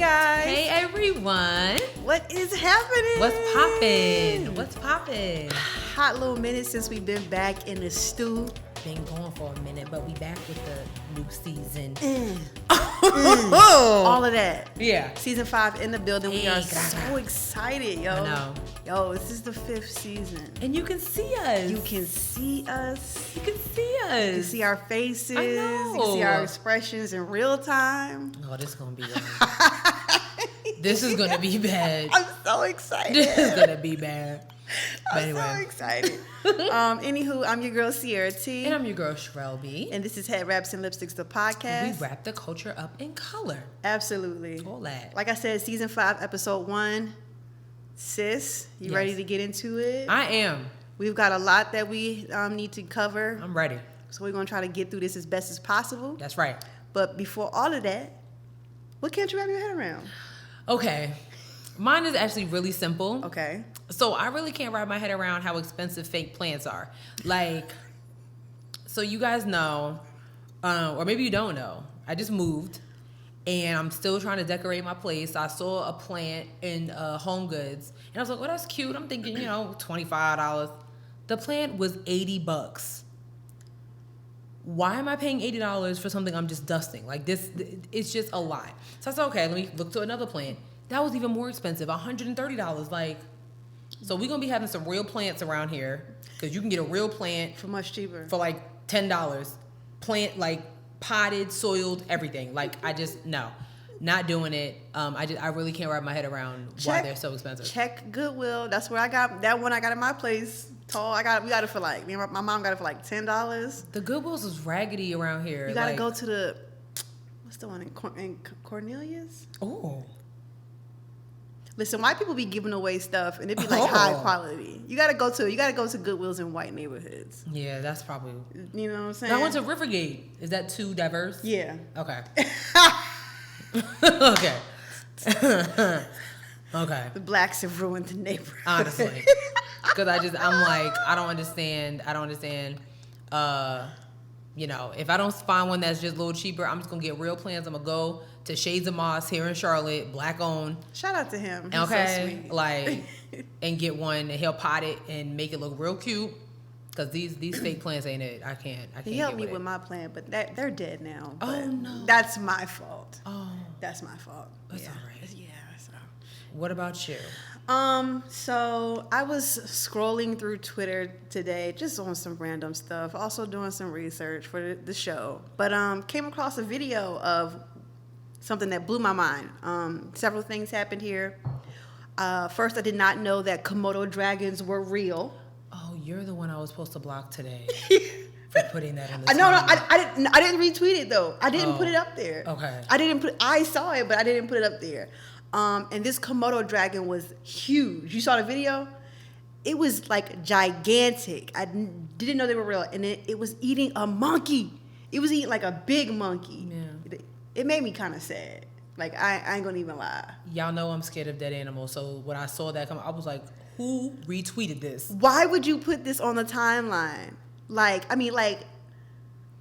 guys. Hey everyone. What is happening? What's poppin'? What's poppin'? Hot little minute since we've been back in the stew. Been going for a minute, but we back with the new season. All of that. Yeah. Season 5 in the building. We are so excited, yo. I know. Yo, this is the 5th season. And you can see us. You can see us. You can see us. You can see our faces. I know. You can see our expressions in real time. Oh, this is gonna be bad. This is gonna be bad. I'm so excited. This is gonna be bad. But anyway. I'm so excited. Anywho, I'm your girl Sierra T. And I'm your girl Shrell B. And this is Headwraps and Lipsticks, the podcast. We wrap the culture up in color. Absolutely. All that. Like I said, season 5, episode 1. Sis, you ready to get into it? I am. We've got a lot that we need to cover. I'm ready. So we're going to try to get through this as best as possible. That's right. But before all of that, what can't you wrap your head around? Okay. Mine is actually really simple. Okay. So I really can't wrap my head around how expensive fake plants are. Like, so you guys know, or maybe you don't know, I just moved and I'm still trying to decorate my place. I saw a plant in Home Goods and I was like, well, that's cute. I'm thinking, $25. The plant was $80. Why am I paying $80 for something I'm just dusting? Like this, it's just a lot. So I said, okay, let me look to another plant. That was even more expensive, $130. Like, so we're going to be having some real plants around here because you can get a real plant for much cheaper. For like $10. Plant, like potted, soiled, everything. Like, no, not doing it. I really can't wrap my head around why they're so expensive. Check Goodwill. That's where I got that one. I got in my place. Tall. We got it for like, my mom got it for like $10. The Goodwills is raggedy around here. You got to go to the, what's the one in Cornelius? Oh. Listen, white people be giving away stuff and it be like high quality. You gotta go to Goodwills in white neighborhoods. Yeah, that's probably. You know what I'm saying? I went to Rivergate. Is that too diverse? Yeah. Okay. Okay. Okay. The blacks have ruined the neighborhood. Honestly, because I'm like, I don't understand. If I don't find one that's just a little cheaper, I'm just gonna get real plants. I'm gonna go to Shades of Moss here in Charlotte, black owned. Shout out to him. He's okay, so sweet. Like, and get one and he'll pot it and make it look real cute. Cause these fake plants ain't it. I can't. He helped me with my plant, but they're dead now. Oh no, that's my fault. Oh, that's my fault. That's all right. Yeah. So. What about you? So I was scrolling through Twitter today, just on some random stuff, also doing some research for the show, but came across a video of something that blew my mind. Several things happened here. First, I did not know that Komodo dragons were real. Oh, you're the one I was supposed to block today for putting that in the No, I didn't retweet it though. I didn't put it up there. Okay. I saw it, but I didn't put it up there. And this Komodo dragon was huge. You saw the video? It was like gigantic. I didn't know they were real. And it was eating a monkey. It was eating like a big monkey. Yeah. It made me kind of sad. Like, I ain't gonna even lie. Y'all know I'm scared of dead animals. So when I saw that come, I was like, who retweeted this? Why would you put this on the timeline?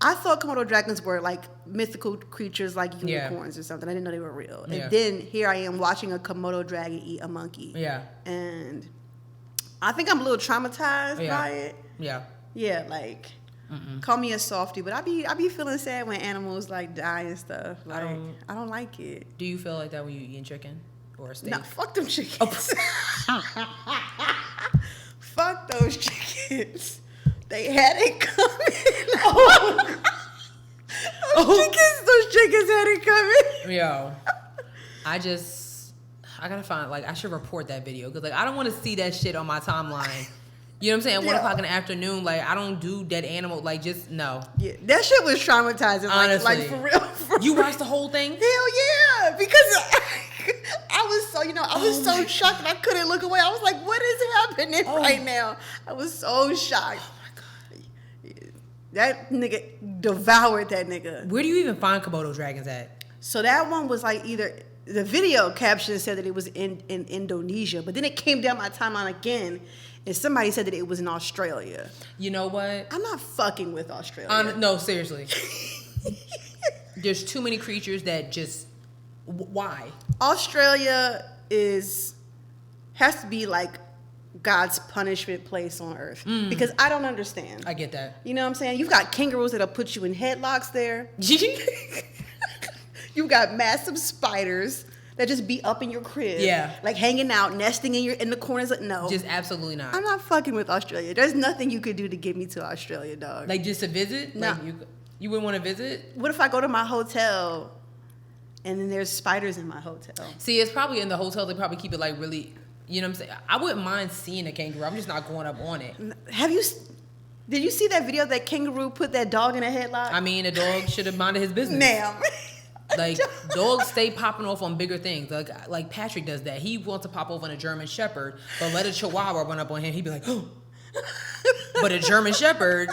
I thought Komodo dragons were like mythical creatures like unicorns or something. I didn't know they were real. Yeah. And then here I am watching a Komodo dragon eat a monkey. Yeah. And I think I'm a little traumatized by it. Yeah. Yeah, like, call me a softie, but I be feeling sad when animals like die and stuff. Like, I don't like it. Do you feel like that when you eating chicken or a steak? No, fuck them chickens. Fuck those chickens. They had it coming. Those chickens had it coming. Yo, I gotta find, I should report that video because I don't want to see that shit on my timeline. You know what I'm saying? 1 o'clock in the afternoon, I don't do dead animal. Just no. Yeah, that shit was traumatizing. Honestly, for real. You watched the whole thing? Hell yeah, because I was so shocked and I couldn't look away. I was like, what is happening right now? I was so shocked. Oh my God. That nigga devoured that nigga. Where do you even find Komodo dragons at? So that one was either the video caption said that it was in Indonesia, but then it came down my timeline again, and somebody said that it was in Australia. You know what? I'm not fucking with Australia. No, seriously. There's too many creatures that just Why? Australia has to be like God's punishment place on earth because I don't understand. I get that. You know what I'm saying? You've got kangaroos that'll put you in headlocks there. You got massive spiders that just be up in your crib. Yeah. Like hanging out, nesting in the corners. No. Just absolutely not. I'm not fucking with Australia. There's nothing you could do to get me to Australia, dog. Like just to visit? No. Like you wouldn't want to visit? What if I go to my hotel and then there's spiders in my hotel? See, it's probably in the hotel. They probably keep it like really, you know what I'm saying? I wouldn't mind seeing a kangaroo. I'm just not going up on it. Did you see that video that kangaroo put that dog in a headlock? I mean, a dog should have minded his business. Ma'am. Like, dogs stay popping off on bigger things. Like Patrick does that. He wants to pop off on a German Shepherd, but let a Chihuahua run up on him. He'd be like, oh. But a German Shepherd,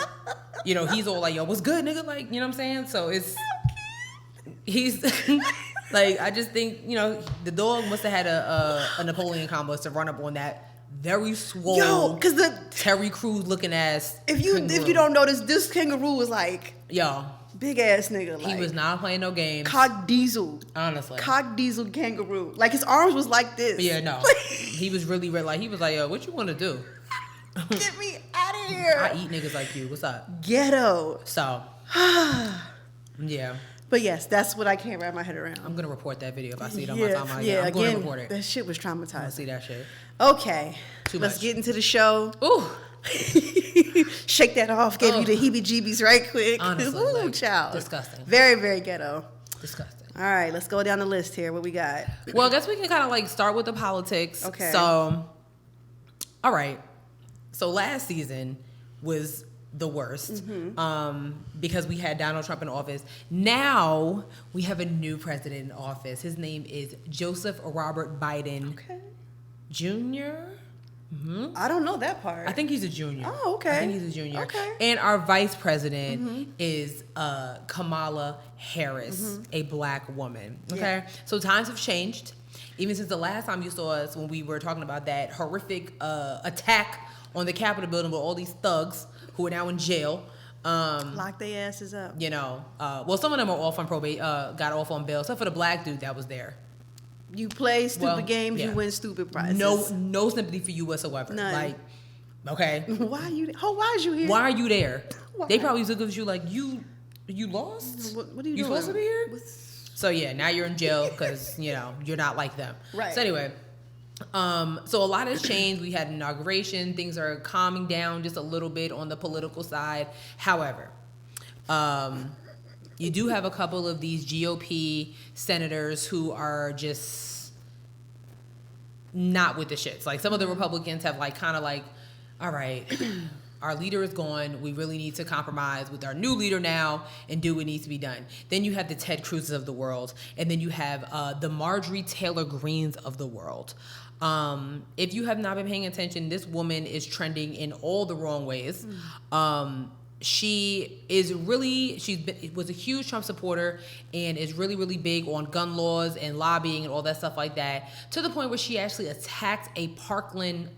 you know, he's all like, yo, what's good, nigga? Like, you know what I'm saying? So he's like, I just think, you know, the dog must have had a Napoleon complex to run up on that very swole, yo, because the Terry Crews looking ass. If you don't notice, this kangaroo was like, yo, big ass nigga. He was not playing no games. Cock diesel. Honestly. Cock diesel kangaroo. Like his arms was like this. Yeah, no. He was really red. Like he was like, yo, what you want to do? Get me out of here. I eat niggas like you. What's up? Ghetto. So, yeah. But yes, that's what I can't wrap my head around. I'm gonna report that video if I see it on my timeline. Yeah, I'm going to report it. That shit was traumatizing. I see that shit. Okay. Too Let's much. get into the show. Ooh. Shake that off. Gave you the heebie-jeebies right quick. Honestly, Ooh, like, child. disgusting. Very, very ghetto. Disgusting. All right, let's go down the list here. What we got? Well, I guess we can kind of like start with the politics. Okay. So, all right. So last season was the worst because we had Donald Trump in office. Now we have a new president in office. His name is Joseph Robert Biden Jr. I don't know that part. I think he's a junior. Oh, okay. I think he's a junior. Okay. And our vice president is Kamala Harris, a black woman. Okay. Yeah. So times have changed. Even since the last time you saw us when we were talking about that horrific attack on the Capitol building with all these thugs who are now in jail. Lock their asses up. You know, well, some of them are off on probate, got off on bail, except for the black dude that was there. You play stupid games, yeah. you win stupid prizes. No sympathy for you whatsoever. None. Like, okay. Why are you? Why is you here? Why are you there? Why? They probably look at you like you lost. What are you doing? You supposed to be here? So yeah, now you're in jail because you know you're not like them. Right. So anyway, so a lot has changed. We had an inauguration. Things are calming down just a little bit on the political side. However, you do have a couple of these GOP senators who are just not with the shits. Like some of the Republicans have like kind of like, all right, our leader is gone. We really need to compromise with our new leader now and do what needs to be done. Then you have the Ted Cruz's of the world, and then you have the Marjorie Taylor Greens of the world. If you have not been paying attention, this woman is trending in all the wrong ways. She was a huge Trump supporter and is really, really big on gun laws and lobbying and all that stuff like that, to the point where she actually attacked a Parkland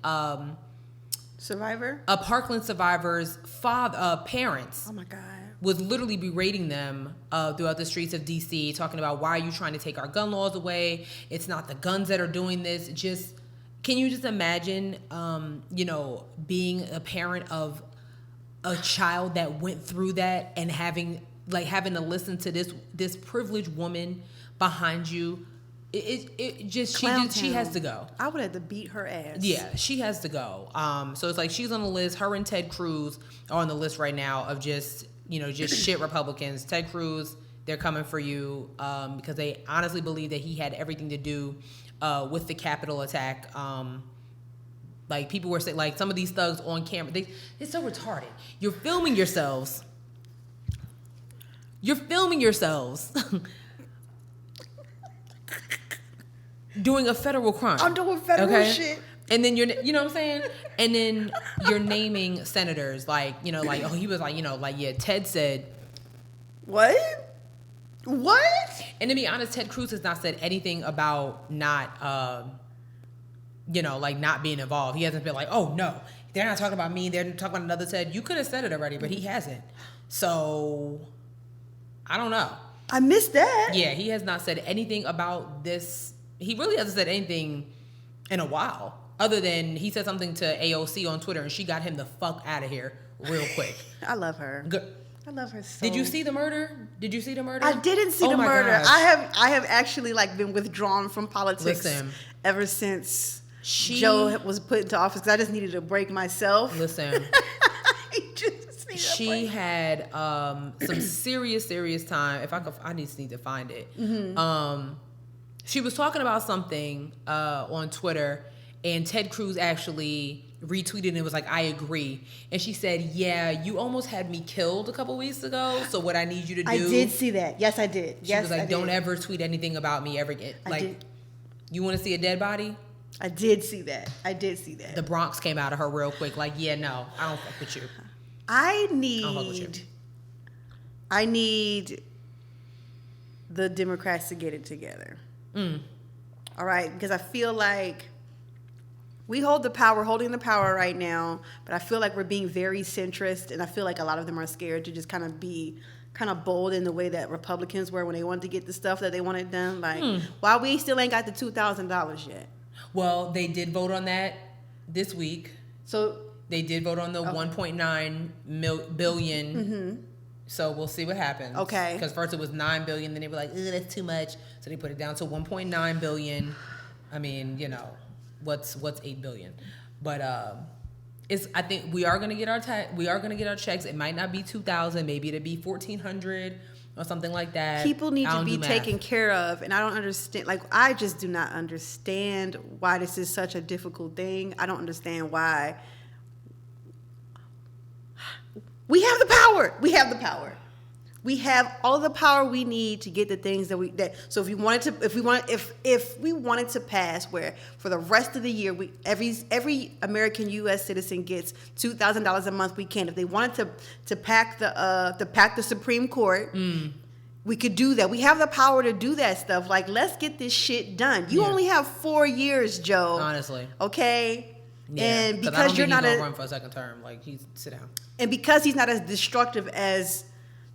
survivor's parents. Oh my God. Was literally berating them throughout the streets of DC, talking about, why are you trying to take our gun laws away? It's not the guns that are doing this. Can you just imagine, being a parent of a child that went through that and having to listen to this privileged woman behind you? She has to go. I would have to beat her ass. Yeah, she has to go. So it's like she's on the list. Her and Ted Cruz are on the list right now of just shit Republicans. Ted Cruz, they're coming for you because they honestly believe that he had everything to do with the Capitol attack. Like people were saying, like some of these thugs on camera, it's so retarded. You're filming yourselves. Doing a federal crime. I'm doing federal shit. And then you know what I'm saying? And then you're naming senators like he was like, Ted said. What? And to be honest, Ted Cruz has not said anything about not not being involved. He hasn't been like, oh no, they're not talking about me, they're talking about another Ted. You could have said it already, but he hasn't. So I don't know. I missed that. Yeah, he has not said anything about this. He really hasn't said anything in a while, other than he said something to AOC on Twitter, and she got him the fuck out of here real quick. I love her. Good. I love her so. Did you see the murder? Did you see the murder? I didn't see the my murder. gosh. I have actually like been withdrawn from politics ever since Joe was put into office because I just needed a break myself. Listen. She had some serious time. If I need to find it. Mm-hmm. She was talking about something on Twitter, and Ted Cruz actually retweeted and it was like, I agree. And she said, yeah, you almost had me killed a couple weeks ago. So what I need you to do. I did see that. Yes, I did. She was like, don't ever tweet anything about me ever again. Like, you want to see a dead body? I did see that. The Bronx came out of her real quick. Like, yeah, no, I don't fuck with you. I need the Democrats to get it together. All right, because I feel like we holding the power right now, but I feel like we're being very centrist, and I feel like a lot of them are scared to just kind of be kind of bold in the way that Republicans were when they wanted to get the stuff that they wanted done. Like, why we still ain't got the $2,000 yet? Well, they did vote on that this week. So they did vote on the 1.9 billion. Mm-hmm. So we'll see what happens. Okay. Because first it was 9 billion, then they were like, that's too much. So they put it down to 1.9 billion. I mean, you know, what's 8 billion? But I think we are gonna get our checks. It might not be 2,000, maybe it'll be 1,400 or something like that. People need to be taken care of, and I don't understand. Like, I just do not understand why this is such a difficult thing. I don't understand why. We have the power. We have all the power we need to get the things so if we wanted to pass where for the rest of the year every American US citizen gets $2,000 a month, we can. If they wanted to pack the Supreme Court, we could do that. We have the power to do that stuff. Like, let's get this shit done. You only have 4 years, Joe. Honestly. Okay? Yeah, and because you're not gonna run for a second term, like, sit down. And because he's not as destructive as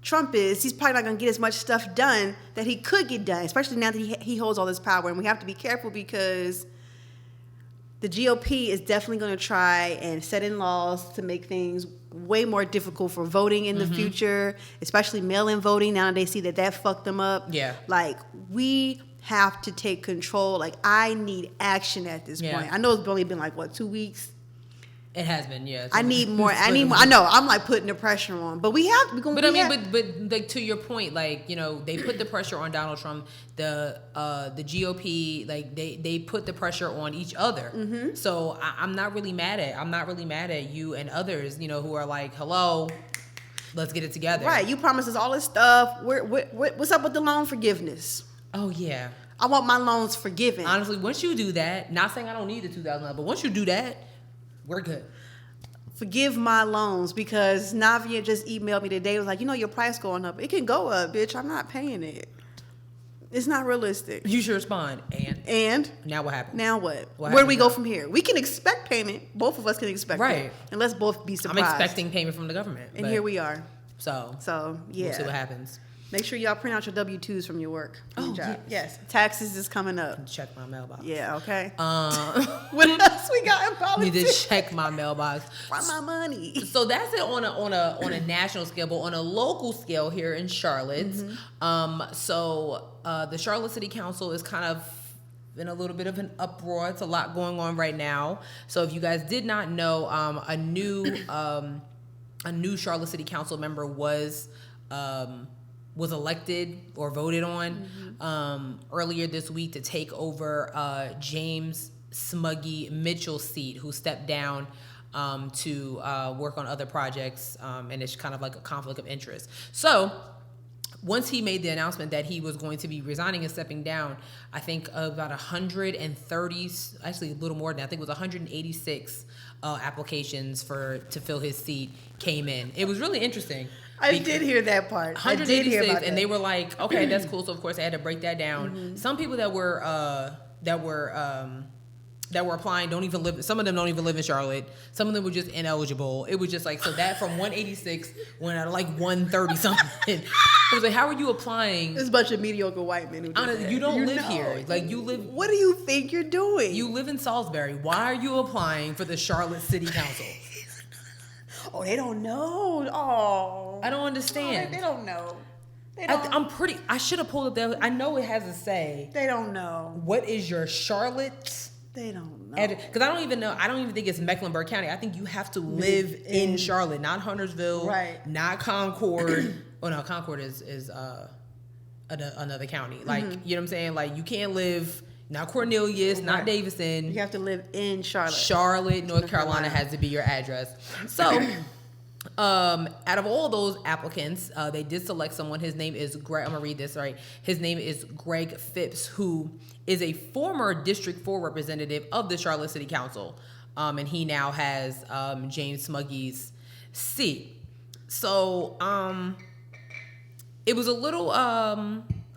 Trump is, he's probably not going to get as much stuff done that he could get done, especially now that he holds all this power. And we have to be careful because the GOP is definitely going to try and set in laws to make things way more difficult for voting in the future, especially mail-in voting. Now they see that fucked them up. Yeah. Like, we have to take control. Like, I need action at this point. I know it's only been 2 weeks. It has been, yeah. I need more. I know. I'm like putting the pressure on, but we have. But like, to your point, like, you know, they put the pressure on Donald Trump. The GOP, like, they put the pressure on each other. So I'm not really mad at you and others, you know, who are like, hello, let's get it together. Right. You promised us all this stuff. What's up with the loan forgiveness? Oh yeah. I want my loans forgiven. Honestly, once you do that, not saying I don't need the $2,000, but once you do that, we're good. Forgive my loans, because Navia just emailed me today. It was like, your price going up. It can go up, bitch. I'm not paying it. It's not realistic. You should respond. And now what happens? Now what? Where do we go from here? We can expect payment. Both of us can expect it. And let's both be surprised. I'm expecting payment from the government. And here we are. So yeah. We'll see what happens. Make sure y'all print out your W-2s from your work. Oh, job. Yes. Taxes is coming up. Check my mailbox. Yeah, okay. What else we got in politics? Need to check my mailbox. Find my money. So that's it on a national scale, but on a local scale here in Charlotte. The Charlotte City Council is kind of in a little bit of an uproar. It's a lot going on right now. So if you guys did not know, a new Charlotte City Council member was elected or voted on earlier this week to take over James Smuggy Mitchell's seat, who stepped down to work on other projects, and it's kind of like a conflict of interest. So once he made the announcement that he was going to be resigning and stepping down, I think about 130, actually a little more than that, I think it was 186 applications to fill his seat came in. It was really interesting. I did hear that part. 186, and they were like, okay, that's cool. So of course I had to break that down. Some people that were that were applying don't even live. Some of them don't even live in Charlotte. Some of them were just ineligible. It was just like, so that from 186 went out to like 130 something. It was like, how are you applying? There's a bunch of mediocre white men who do that. You don't live here. Like, you live. What do you think you're doing? You live in Salisbury. Why are you applying for the Charlotte City Council? Oh, they don't know. Oh, I don't understand. Oh, they don't know. They don't. I should have pulled up there. I know it has to say. They don't know. What is your Charlotte? They don't know. Because I don't even know. I don't even think it's Mecklenburg County. I think you have to live in Charlotte, not Huntersville, right? Not Concord. Oh no, Concord is another county. Like, you know what I'm saying? Like, you can't live. Not Cornelius, not Davison. You have to live in Charlotte. Charlotte, North Carolina has to be your address. So, out of all those applicants, they did select someone. His name is Greg. I'm gonna read this right. His name is Greg Phipps, who is a former District 4 representative of the Charlotte City Council, and he now has James Smuggy's seat. So, it was a little.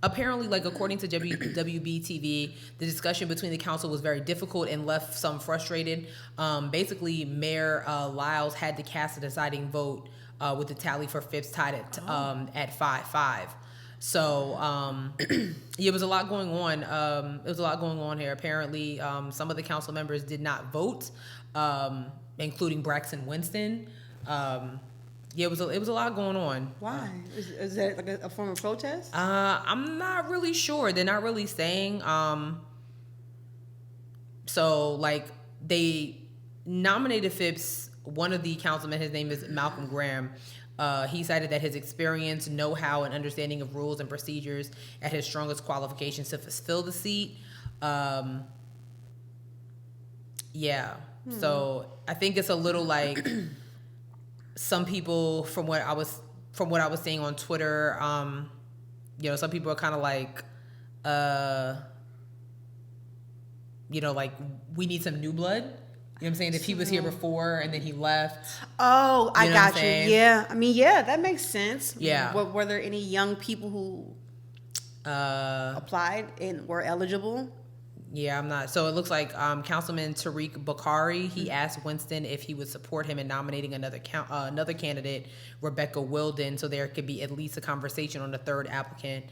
Apparently, like, according to WB-TV, the discussion between the council was very difficult and left some frustrated. Basically, Mayor Lyles had to cast a deciding vote with the tally for Phipps tied at 5-5. So it was a lot going on. It was a lot going on here. Apparently, some of the council members did not vote, including Braxton Winston. Yeah, it was a lot going on. Why? Is that like a form of protest? I'm not really sure. They're not really saying. So, like, they nominated Phipps. One of the councilmen, his name is Malcolm Graham. He cited that his experience, know-how, and understanding of rules and procedures at his strongest qualifications to fulfill the seat. Yeah. So I think it's a little like. Some people, from what I was seeing on Twitter, some people are kind of like, like, we need some new blood. You know what I'm saying? If he was here before and then he left. Oh, I got you. Saying? Yeah. I mean, yeah, that makes sense. Yeah. Were there any young people who applied and were eligible? Yeah, I'm not. So it looks like Councilman Tariq Bakari, he asked Winston if he would support him in nominating another candidate, Rebecca Wilden, so there could be at least a conversation on the third applicant.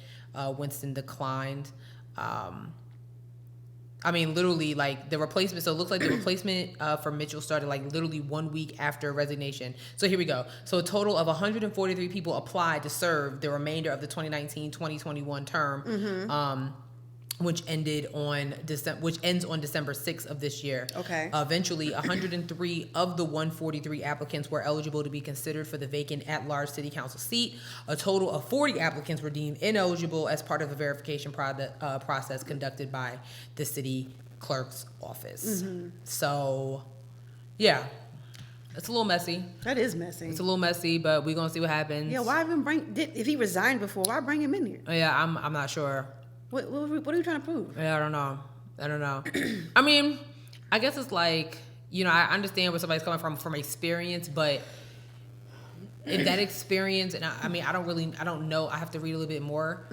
Winston declined. I mean, literally, like, the replacement. So it looks like the replacement for Mitchell started, like, literally 1 week after resignation. So here we go. So a total of 143 people applied to serve the remainder of the 2019-2021 term. Which ends on December 6th of this year. Okay. Eventually, 103 of the 143 applicants were eligible to be considered for the vacant at-large city council seat. A total of 40 applicants were deemed ineligible as part of a verification process conducted by the city clerk's office. So, yeah. It's a little messy. That is messy. It's a little messy, but we're going to see what happens. Yeah, why even if he resigned before, why bring him in here? Yeah, I'm not sure. What are you trying to prove? Yeah, I don't know. I mean, I guess it's like, I understand where somebody's coming from experience, but if that experience, and I don't know, I have to read a little bit more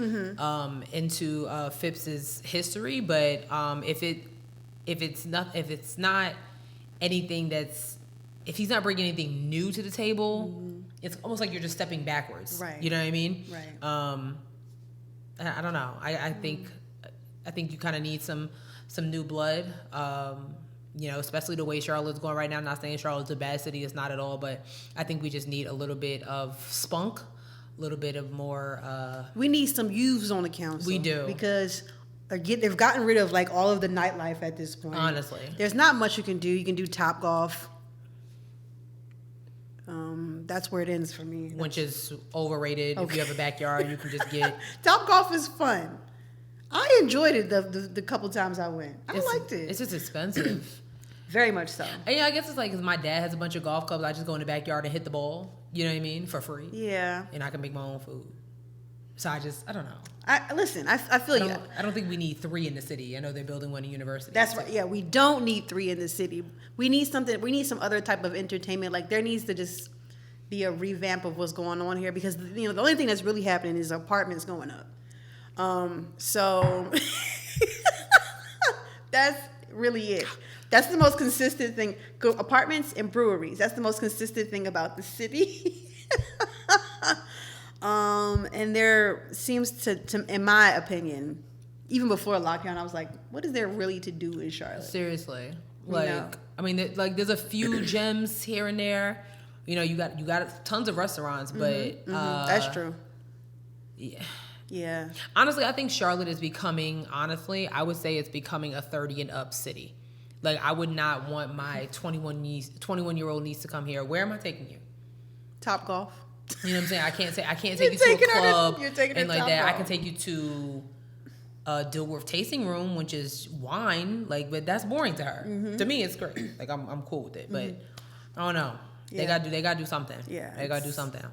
into Phipps's history, but if it's not anything if he's not bringing anything new to the table, it's almost like you're just stepping backwards. Right. You know what I mean? Right. I don't know. I think you kind of need some new blood. Especially the way Charlotte's going right now. I'm not saying Charlotte's a bad city. It's not at all. But I think we just need a little bit of spunk, a little bit of more. We need some youths on the council. We do, because they've gotten rid of, like, all of the nightlife at this point. Honestly, there's not much you can do. You can do Top Golf. That's where it ends for me. Which is overrated. Okay. If you have a backyard, you can just get... Top Golf is fun. I enjoyed it the couple times I went. I liked it. It's just expensive. Very much so. And I guess it's like, because my dad has a bunch of golf clubs, I just go in the backyard and hit the ball. You know what I mean? For free. Yeah. And I can make my own food. So I don't know. I feel you. I don't think we need 3 in the city. I know they're building one in university. That's right. Yeah, we don't need 3 in the city. We need something. We need some other type of entertainment. Like, there needs to just be a revamp of what's going on here, because the only thing that's really happening is apartments going up. So that's Really is. That's the most consistent thing. Apartments and breweries. That's the most consistent thing about the city. And there seems to, in my opinion, even before lockdown, I was like, what is there really to do in Charlotte? Seriously. No. I mean, like there's a few gems here and there. You know, you got tons of restaurants, but that's true. Yeah. Yeah. Honestly, I think Charlotte is becoming, I would say it's becoming a 30 and up city. Like, I would not want my 21-year-old niece to come here. Where am I taking you? Top Golf. You know what I'm saying? I can't take you to a club and like that. Golf. I can take you to a Dilworth tasting room, which is wine, like, but that's boring to her. To me, it's great. Like, I'm cool with it, but I don't know. Yeah. They gotta do something. Yeah, they gotta do something.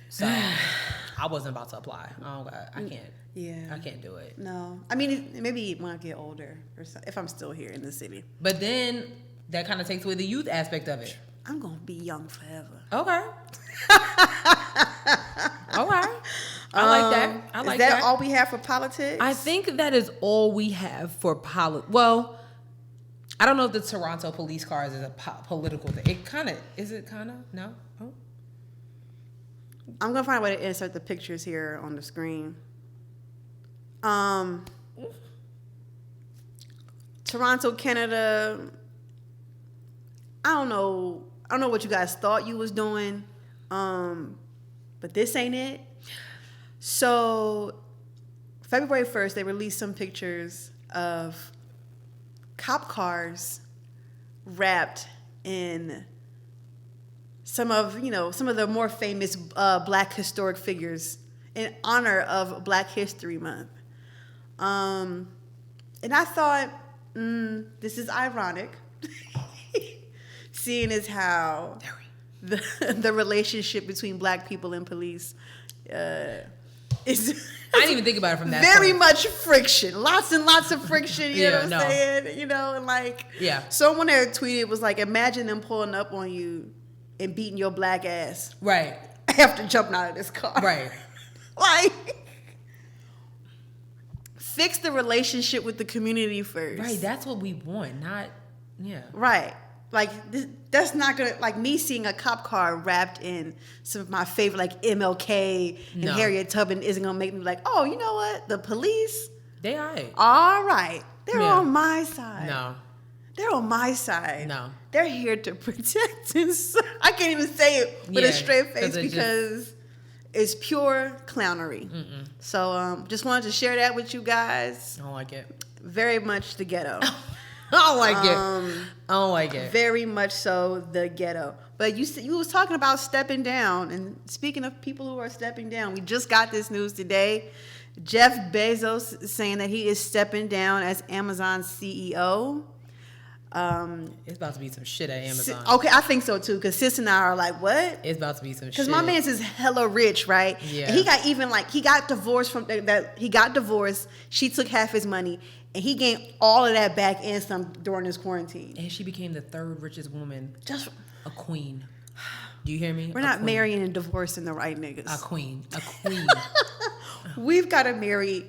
So I wasn't about to apply. I can't. Yeah. I can't do it. No. I mean, maybe when I get older, or so, if I'm still here in the city. But then that kind of takes away the youth aspect of it. I'm gonna be young forever. Okay. All right. I like that. I like that. Is that all we have for politics? I think that is all we have for politics. Well, I don't know if the Toronto police cars is a political thing. It kind of is. It kind of no. Oh. I'm gonna find a way to insert the pictures here on the screen. Toronto, Canada. I don't know what you guys thought you was doing, but this ain't it. So, February 1st, they released some pictures of cop cars wrapped in some of the more famous Black historic figures in honor of Black History Month. And I thought, this is ironic, seeing as how the relationship between Black people and police is... I didn't even think about it from that very point. much friction. Lots and lots of friction, you know what I'm saying? You know, and like... Yeah. Someone there tweeted, was like, imagine them pulling up on you and beating your Black ass. Right. After jumping out of this car. Right. Like... Fix the relationship with the community first. Right, that's what we want, not, yeah. Right. Like, that's not going to, like, me seeing a cop car wrapped in some of my favorite, like, MLK and Harriet Tubman isn't going to make me like, oh, you know what? The police? They all right. All right. They're on my side. No. They're on my side. No. They're here to protect us. I can't even say it with a straight face because... It's pure clownery. So just wanted to share that with you guys. I don't like it. Very much the ghetto. I don't like it. I don't like it. Very much so the ghetto. But you was talking about stepping down. And speaking of people who are stepping down, we just got this news today. Jeff Bezos is saying that he is stepping down as Amazon's CEO. It's about to be some shit at Amazon. Okay, I think so too. Because Sis and I are like, what? It's about to be some shit. Because my man's is hella rich, right? Yeah. And he got divorced from that. He got divorced. She took half his money, and he gained all of that back and some during his quarantine. And she became the third richest woman. Just a queen. Do you hear me? We're not marrying and divorcing the right niggas. A queen. A queen. We've got to marry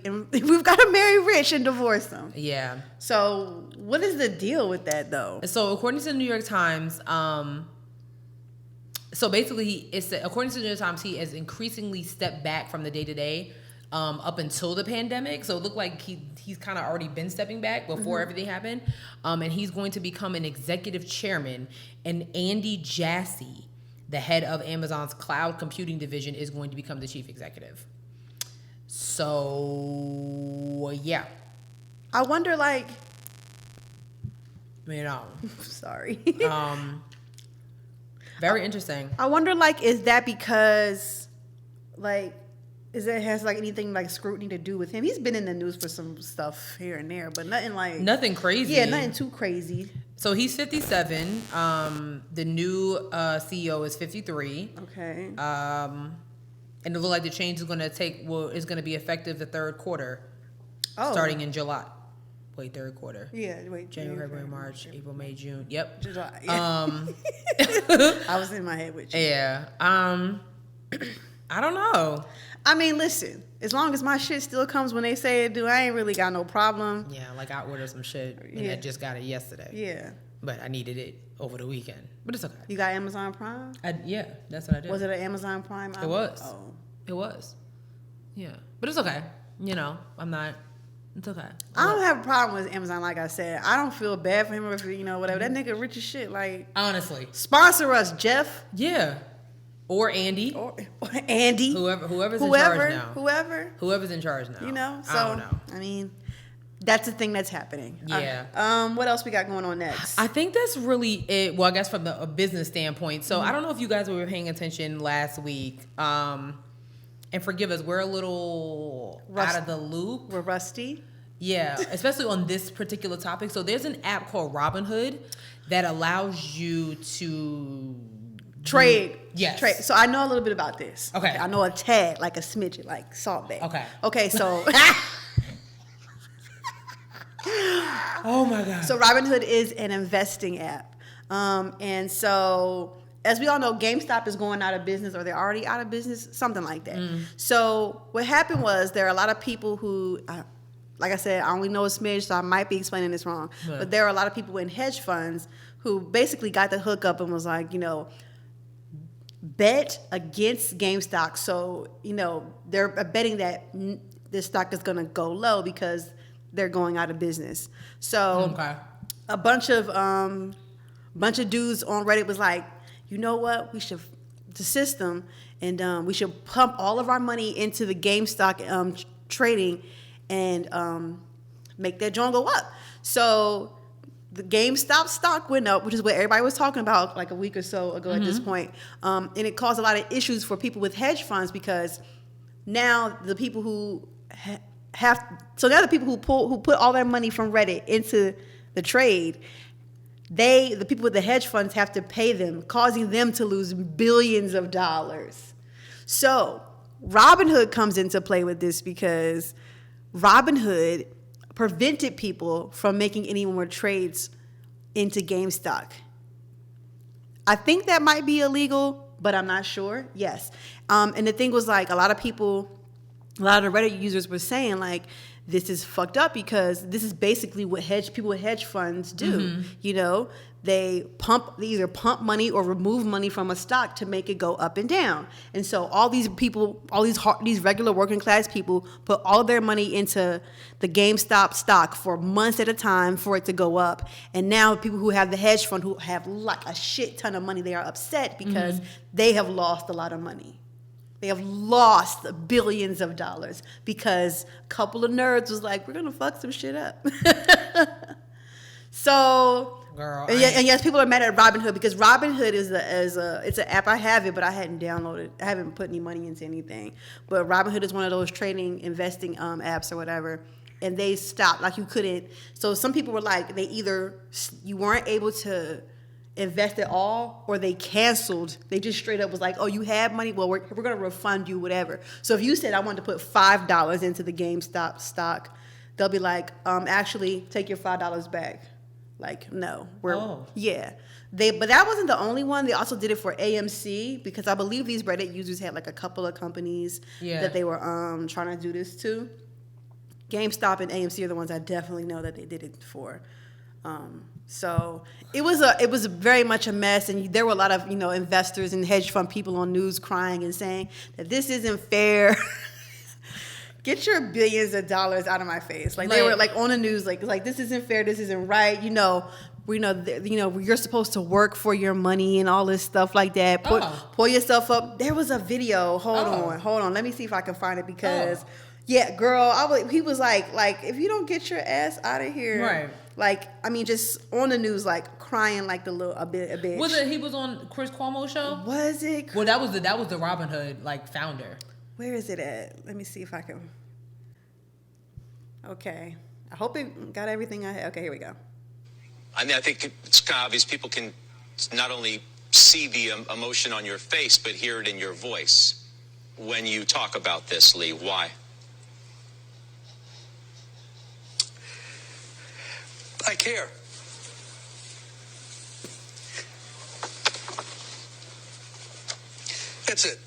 rich and divorce them. Yeah. So what is the deal with that though? So according to the New York Times, so basically according to the New York Times, he has increasingly stepped back from the day-to-day up until the pandemic. So it looked like he's kind of already been stepping back before everything happened. And he's going to become an executive chairman, and Andy Jassy, the head of Amazon's cloud computing division, is going to become the chief executive. So, yeah. I wonder, like... You know. Sorry. Very interesting. I wonder, like, is that because, like, has, like, anything, like, scrutiny to do with him? He's been in the news for some stuff here and there, but nothing, like... Nothing crazy. Yeah, nothing too crazy. So, he's 57. The new CEO is 53. Okay. And it looks like the change is going to be effective the third quarter, starting in July. Wait, third quarter. Yeah, wait. January, February, March, April, May, June. Yep. July. Yeah. I was in my head with you. Yeah. I don't know. I mean, listen, as long as my shit still comes when they say it do, I ain't really got no problem. Yeah, like I ordered some shit and Yeah. I just got it yesterday. Yeah. But I needed it over the weekend. But it's okay. You got Amazon Prime? Yeah, that's what I did. Was it an Amazon Prime? It was. Oh. It was. Yeah. But it's okay. You know, I'm not. It's okay. I don't have a problem with Amazon, like I said. I don't feel bad for him or if, whatever. That nigga rich as shit. Like, honestly. sponsor us, Jeff. Yeah. Or Andy. Or Andy. Whoever's in charge now. Whoever's in charge now. So, I don't know. I mean, that's the thing that's happening. Yeah. What else we got going on next? I think that's really it. Well, I guess from a business standpoint. So I don't know if you guys were paying attention last week. And forgive us, we're a little out of the loop. We're rusty. Yeah, especially on this particular topic. So there's an app called Robinhood that allows you to trade. Yes. Trade. So I know a little bit about this. Okay. I know a tad, like a smidget, like Salt Bay. Okay. Okay, so. Oh my God. So Robinhood is an investing app. And so, as we all know, GameStop is going out of business, or they're already out of business, something like that. So what happened was there are a lot of people who, like I said, I only know a smidge, so I might be explaining this wrong. Right. But there are a lot of people in hedge funds who basically got the hookup and was like, bet against GameStop. So, they're betting that this stock is going to go low because they're going out of business. So Okay. a bunch of dudes on Reddit was like, you know what? We should the system, and we should pump all of our money into the GameStop trading, and make that joint go up. So the GameStop stock went up, which is what everybody was talking about like a week or so ago at this point, and it caused a lot of issues for people with hedge funds because now the people who now the people who put all their money from Reddit into the trade, the people with the hedge funds have to pay them, causing them to lose billions of dollars. So Robinhood comes into play with this because Robinhood prevented people from making any more trades into GameStop. I think that might be illegal, but I'm not sure. Yes. And the thing was, like, a lot of the Reddit users were saying, like, this is fucked up because this is basically what people with hedge funds do. They either pump money or remove money from a stock to make it go up and down. And so all these people, these regular working class people, put all of their money into the GameStop stock for months at a time for it to go up. And now people who have the hedge fund, who have like a shit ton of money, they are upset because they have lost a lot of money. They have lost billions of dollars because a couple of nerds was like, we're going to fuck some shit up. So, Girl, and yes, people are mad at Robinhood because Robinhood it's an app. I have it, but I hadn't downloaded. I haven't put any money into anything. But Robinhood is one of those trading, investing apps or whatever. And they stopped, like you couldn't. So some people were like, you weren't able to invest at all, or they canceled. They just straight up was like, oh, you have money? Well, we're going to refund you whatever. So if you said I wanted to put $5 into the GameStop stock, they'll be like, actually, take your $5 back. Like, no. Yeah. But that wasn't the only one. They also did it for AMC because I believe these Reddit users had like a couple of companies that they were trying to do this to. GameStop and AMC are the ones I definitely know that they did it for. So it was very much a mess, and there were a lot of investors and hedge fund people on news crying and saying that this isn't fair. Get your billions of dollars out of my face! Like they were like on the news, like this isn't fair, this isn't right. You're supposed to work for your money and all this stuff like that. Pull yourself up. There was a video. Hold on. Let me see if I can find it because. Yeah, girl, he was like, if you don't get your ass out of here, right? Like, I mean, just on the news, like crying like a bitch. Was it he was on Chris Cuomo's show? Was it? Well, that was the Robin Hood founder. Where is it at? Let me see if I can. Okay, I hope it got everything I had. Okay, here we go. I mean, I think it's kind of obvious. People can not only see the emotion on your face, but hear it in your voice when you talk about this, Lee. Why? I care. That's it.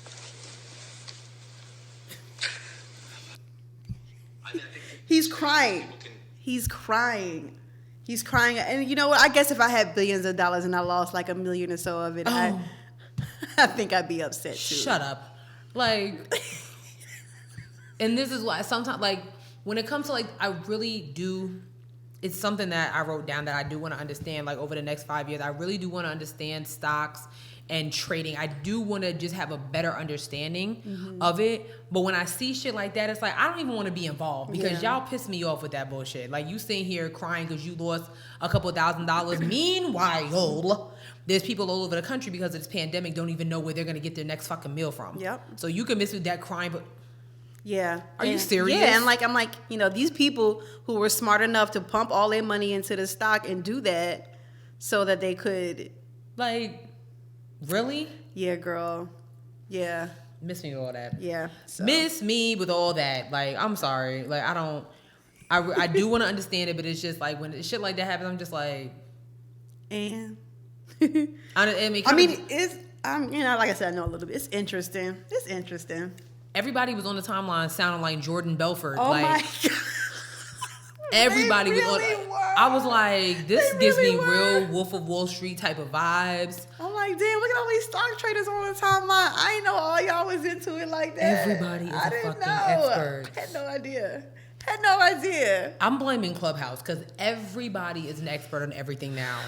He's crying. He's crying. He's crying. And you know what? I guess if I had billions of dollars and I lost like $1 million or so of it, I think I'd be upset too. Shut up. Like, and this is why sometimes, like, when it comes to, like, I really do, it's something that I wrote down that I do want to understand, like, over the next 5 years. I really do want to understand stocks and trading. I do want to just have a better understanding of it. But when I see shit like that, it's like, I don't even want to be involved because y'all piss me off with that bullshit. Like, you sitting here crying because you lost a couple $1,000. Meanwhile, there's people all over the country because of this pandemic don't even know where they're going to get their next fucking meal from. Yep. So you can miss with that crying, but yeah. Are you serious? Yeah, and like I'm like, you know, these people who were smart enough to pump all their money into the stock and do that so that they could, like, really? Yeah, girl. Yeah. Miss me with all that. Yeah. So. Miss me with all that. Like, I'm sorry. Like, I do want to understand it, but it's just like when shit like that happens, I'm just like, and it's you know, like I said, I know a little bit. It's interesting. Everybody was on the timeline sounding like Jordan Belfort. Oh like, my God. Everybody was on. Were. I was like, this They gives really me were. real Wolf of Wall Street type of vibes. I'm like, damn, look at all these stock traders on the timeline. I didn't know all y'all was into it like that. Everybody is I a didn't fucking know. expert. I had no idea. I'm blaming Clubhouse because everybody is an expert on everything now.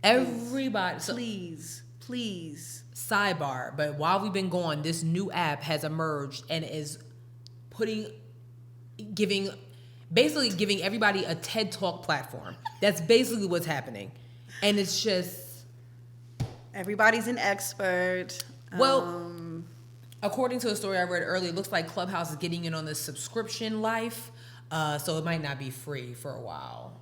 Everybody. So, Please. sidebar, but while we've been gone, this new app has emerged and is giving everybody a TED Talk platform. That's basically what's happening. And it's just... Everybody's an expert. Well, according to a story I read earlier, it looks like Clubhouse is getting in on the subscription life, so it might not be free for a while.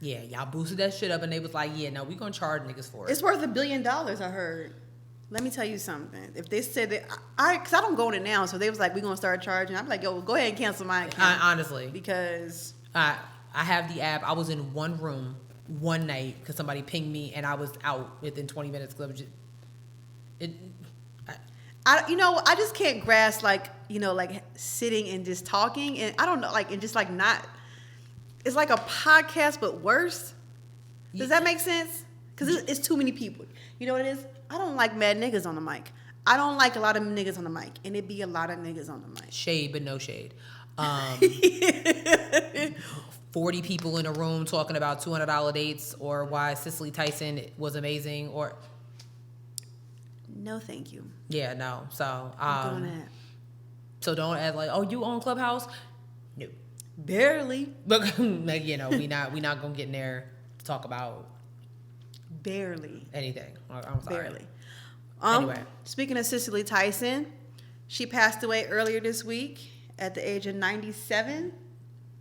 Yeah, y'all boosted that shit up, and they was like, yeah, no, we gonna charge niggas for it. It's worth $1 billion, I heard. Let me tell you something. If they said that, because I don't go in it now, so they was like, we gonna start charging. I'm like, yo, go ahead and cancel my account. Honestly. Because... I have the app. I was in one room one night because somebody pinged me, and I was out within 20 minutes because I was just... I just can't grasp, like, you know, like sitting and just talking, and I don't know, like, and just like not... It's like a podcast, but worse. Does that make sense? Because it's too many people. You know what it is? I don't like mad niggas on the mic. I don't like a lot of niggas on the mic. And it be a lot of niggas on the mic. Shade, but no shade. 40 people in a room talking about $200 dates or why Cicely Tyson was amazing or... No, thank you. Yeah, no. So, I'm doing that. So don't act like, oh, you own Clubhouse? No. Barely. But, like, you know, we not gonna get in there to talk about barely anything. I'm sorry. Barely. Anyway, speaking of Cicely Tyson, she passed away earlier this week at the age of 97.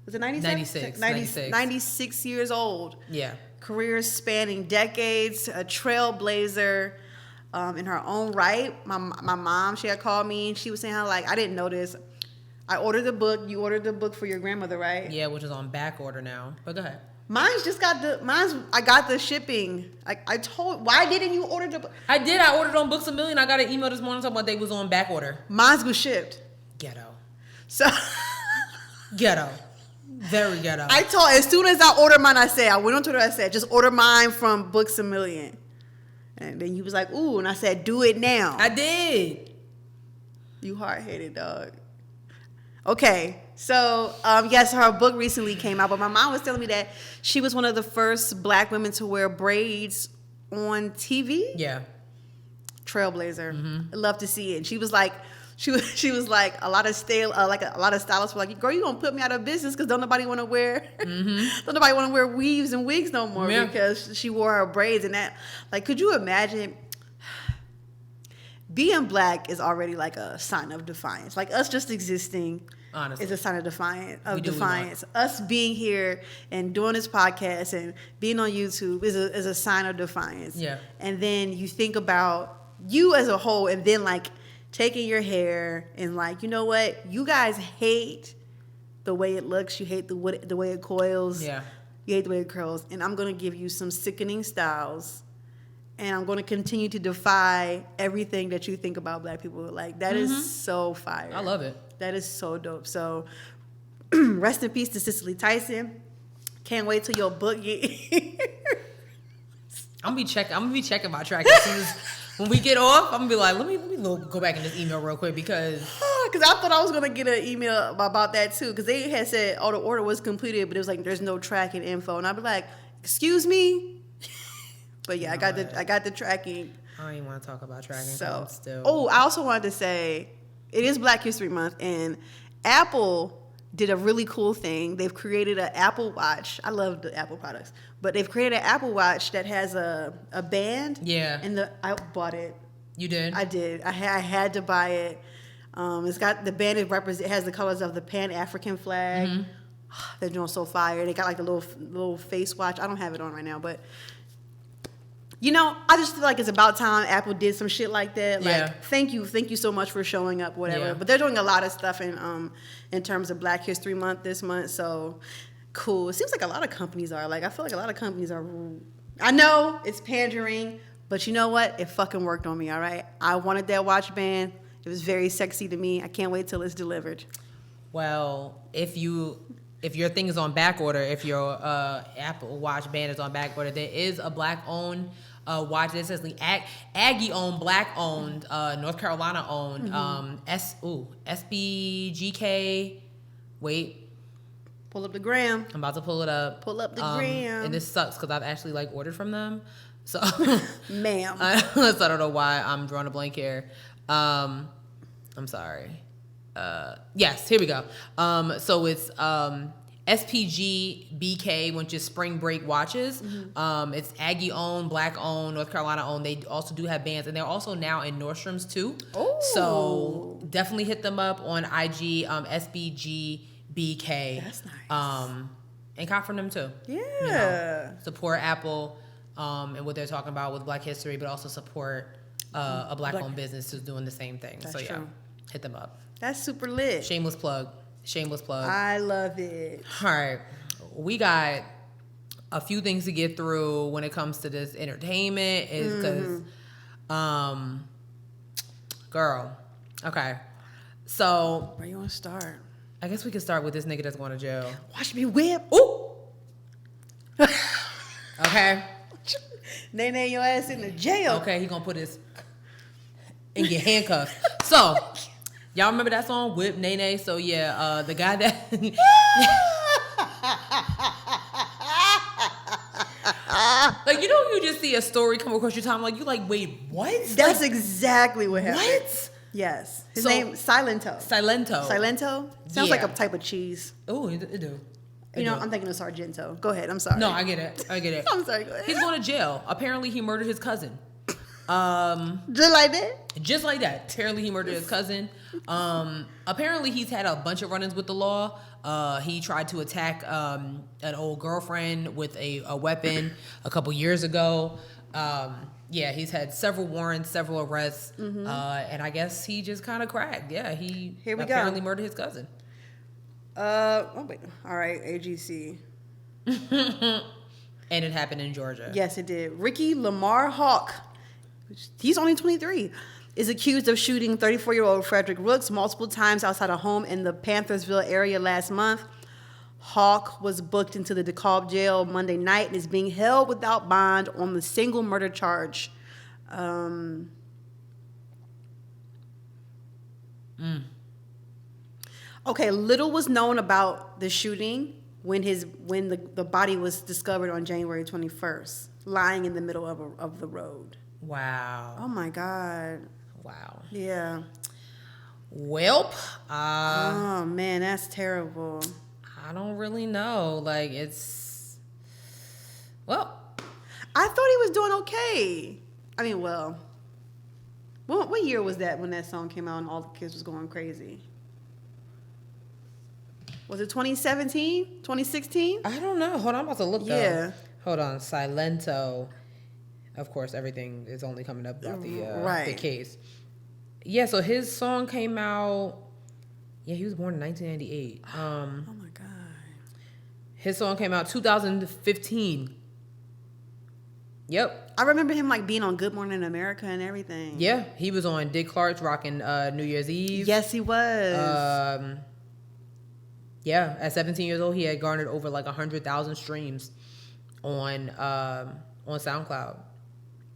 Was it 97? 96. 96 years old. Yeah. Career spanning decades, a trailblazer in her own right. My mom, she had called me and she was saying how, like, I didn't know this. I ordered the book. You ordered the book for your grandmother, right? Yeah, which is on back order now. But go ahead. I got the shipping. Why didn't you order the book? I did. I ordered on Books A Million. I got an email this morning talking about they was on back order. Mine was shipped. Ghetto. So. Ghetto. Very ghetto. As soon as I ordered mine, I went on Twitter, I said, just order mine from Books A Million. And then he was like, ooh, and I said, do it now. I did. You hard-headed, dog. Okay, so yes, her book recently came out, but my mom was telling me that she was one of the first black women to wear braids on TV. Yeah, trailblazer. Mm-hmm. I love to see it. And she was like, a lot of stylists were like, girl, you gonna put me out of business because don't nobody want to wear weaves and wigs no more because she wore her braids and that. Like, could you imagine? Being black is already like a sign of defiance. Like, us just existing. Honestly. Is a sign of defiance. Us being here and doing this podcast and being on YouTube is a sign of defiance. Yeah. And then you think about you as a whole, and then like taking your hair and like, you know what? You guys hate the way it looks. You hate the way it coils. Yeah. You hate the way it curls. And I'm gonna give you some sickening styles. And I'm going to continue to defy everything that you think about black people. Like, that is so fire. I love it. That is so dope. So Rest in peace to Cicely Tyson. Can't wait till your book get. I'm gonna be checking my track as soon as when we get off. I'm gonna be like, let me go back in this email real quick because I thought I was gonna get an email about that too, because they had said, "Oh, the order was completed," but it was like there's no tracking info, and I'd be like, "Excuse me," but yeah, I got the tracking. I don't even want to talk about tracking. So, still. oh, I also wanted to say it is Black History Month, and Apple did a really cool thing. They've created an Apple Watch. I love the Apple products, but they've created an Apple Watch that has a band. Yeah. And I bought it. You did? I did. I had to buy it. It's got the band has the colors of the Pan-African flag. Mm-hmm. They're doing so fire. They got like the little face watch. I don't have it on right now, but you know, I just feel like it's about time Apple did some shit like that. Like, yeah. Thank you so much for showing up, whatever. Yeah. But they're doing a lot of stuff in terms of Black History Month this month. So cool. It seems like a lot of companies are like. I feel like a lot of companies are. I know it's pandering, but you know what? It fucking worked on me. All right. I wanted that watch band. It was very sexy to me. I can't wait till it's delivered. Well, if your thing is on back order, if your Apple Watch band is on back order, there is a Black-owned watch that says Aggie-owned, Black-owned, North Carolina-owned, SBGK. Wait. Pull up the gram. I'm about to pull it up. Pull up the gram. And this sucks because I've actually ordered from them. So, ma'am. So I don't know why I'm drawing a blank here. I'm sorry. Yes, here we go. So it's SPG BK, which is spring break watches. Mm-hmm. It's Aggie owned, Black owned, North Carolina owned. They also do have bands, and they're also now in Nordstrom's too. Oh. So definitely hit them up on IG, SPG BK. That's nice. And cop from them too. Yeah. You know, support Apple and what they're talking about with Black History, but also support a Black-owned business who's doing the same thing. That's so yeah, true. Hit them up. That's super lit. Shameless plug. I love it. All right. We got a few things to get through when it comes to this entertainment is because, girl, okay. So. Where you want to start? I guess we can start with this nigga that's going to jail. Watch me whip. Ooh. Okay. Nene your ass in the jail. Okay, he gonna put his and get handcuffed. So, y'all remember that song, Whip Nene? So yeah, the guy that you just see a story come across your time, you wait, what? That's exactly what happened. What? Yes. His name Silento. Silento? Sounds like a type of cheese. Oh, it do. I'm thinking of Sargento. Go ahead. I'm sorry. No, I get it. I'm sorry. Go ahead. He's going to jail. Apparently, he murdered his cousin. Just like that? Just like that. Apparently, he murdered his cousin. Apparently, he's had a bunch of run-ins with the law. He tried to attack an old girlfriend with a weapon a couple years ago. Yeah, he's had several warrants, several arrests, and I guess he just kind of cracked. Yeah, he apparently murdered his cousin. Wait. All right, AGC. And it happened in Georgia. Yes, it did. Ricky Lamar Hawk, he's only 23, is accused of shooting 34-year-old Frederick Rooks multiple times outside a home in the Panthersville area last month. Hawk was booked into the DeKalb jail Monday night and is being held without bond on the single murder charge. Okay, little was known about the shooting when the body was discovered on January 21st, lying in the middle of the road. Wow. Oh my God. Wow. Yeah. Welp. Oh man, that's terrible. I don't really know. Well, I thought he was doing okay. I mean, well, what year was that when that song came out and all the kids was going crazy? Was it 2017? 2016? I don't know. Hold on, I'm about to look though. Yeah. Hold on. Silento. Of course, everything is only coming up about the case. Yeah, so his song came out. Yeah, he was born in 1998. Oh my God. His song came out 2015. Yep. I remember him being on Good Morning America and everything. Yeah, he was on Dick Clark's rocking New Year's Eve. Yes, he was. Yeah, at 17 years old, he had garnered over like 100,000 streams on SoundCloud.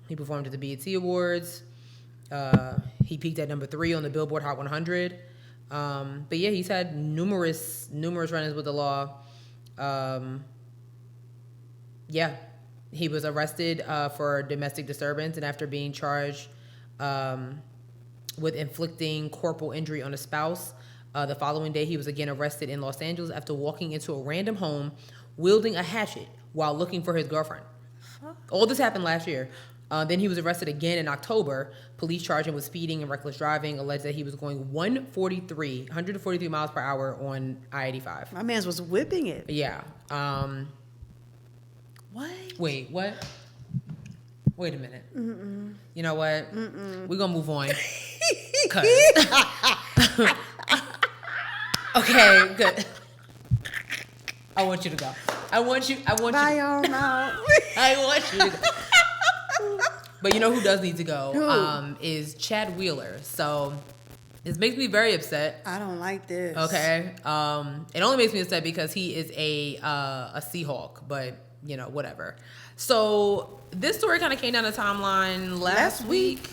He performed at the BET Awards. He peaked at number 3 on the Billboard Hot 100. But yeah, he's had numerous run-ins with the law. Yeah, he was arrested for domestic disturbance, and after being charged with inflicting corporal injury on a spouse, the following day he was again arrested in Los Angeles after walking into a random home wielding a hatchet while looking for his girlfriend. All this happened last year. Then he was arrested again in October. Police charged him with speeding and reckless driving, alleged that he was going 143 miles per hour on I-85. My man's was whipping it. Yeah. What? Wait, what? Wait a minute. Mm-mm. You know what? Mm-mm. We're going to move on. Okay, good. I want you to go. I want you. Bye, y'all. I want you to go. But you know who does need to go? Is Chad Wheeler. So this makes me very upset. I don't like this. Okay. It only makes me upset because he is a Seahawk, but you know, whatever. So this story kind of came down the timeline last week.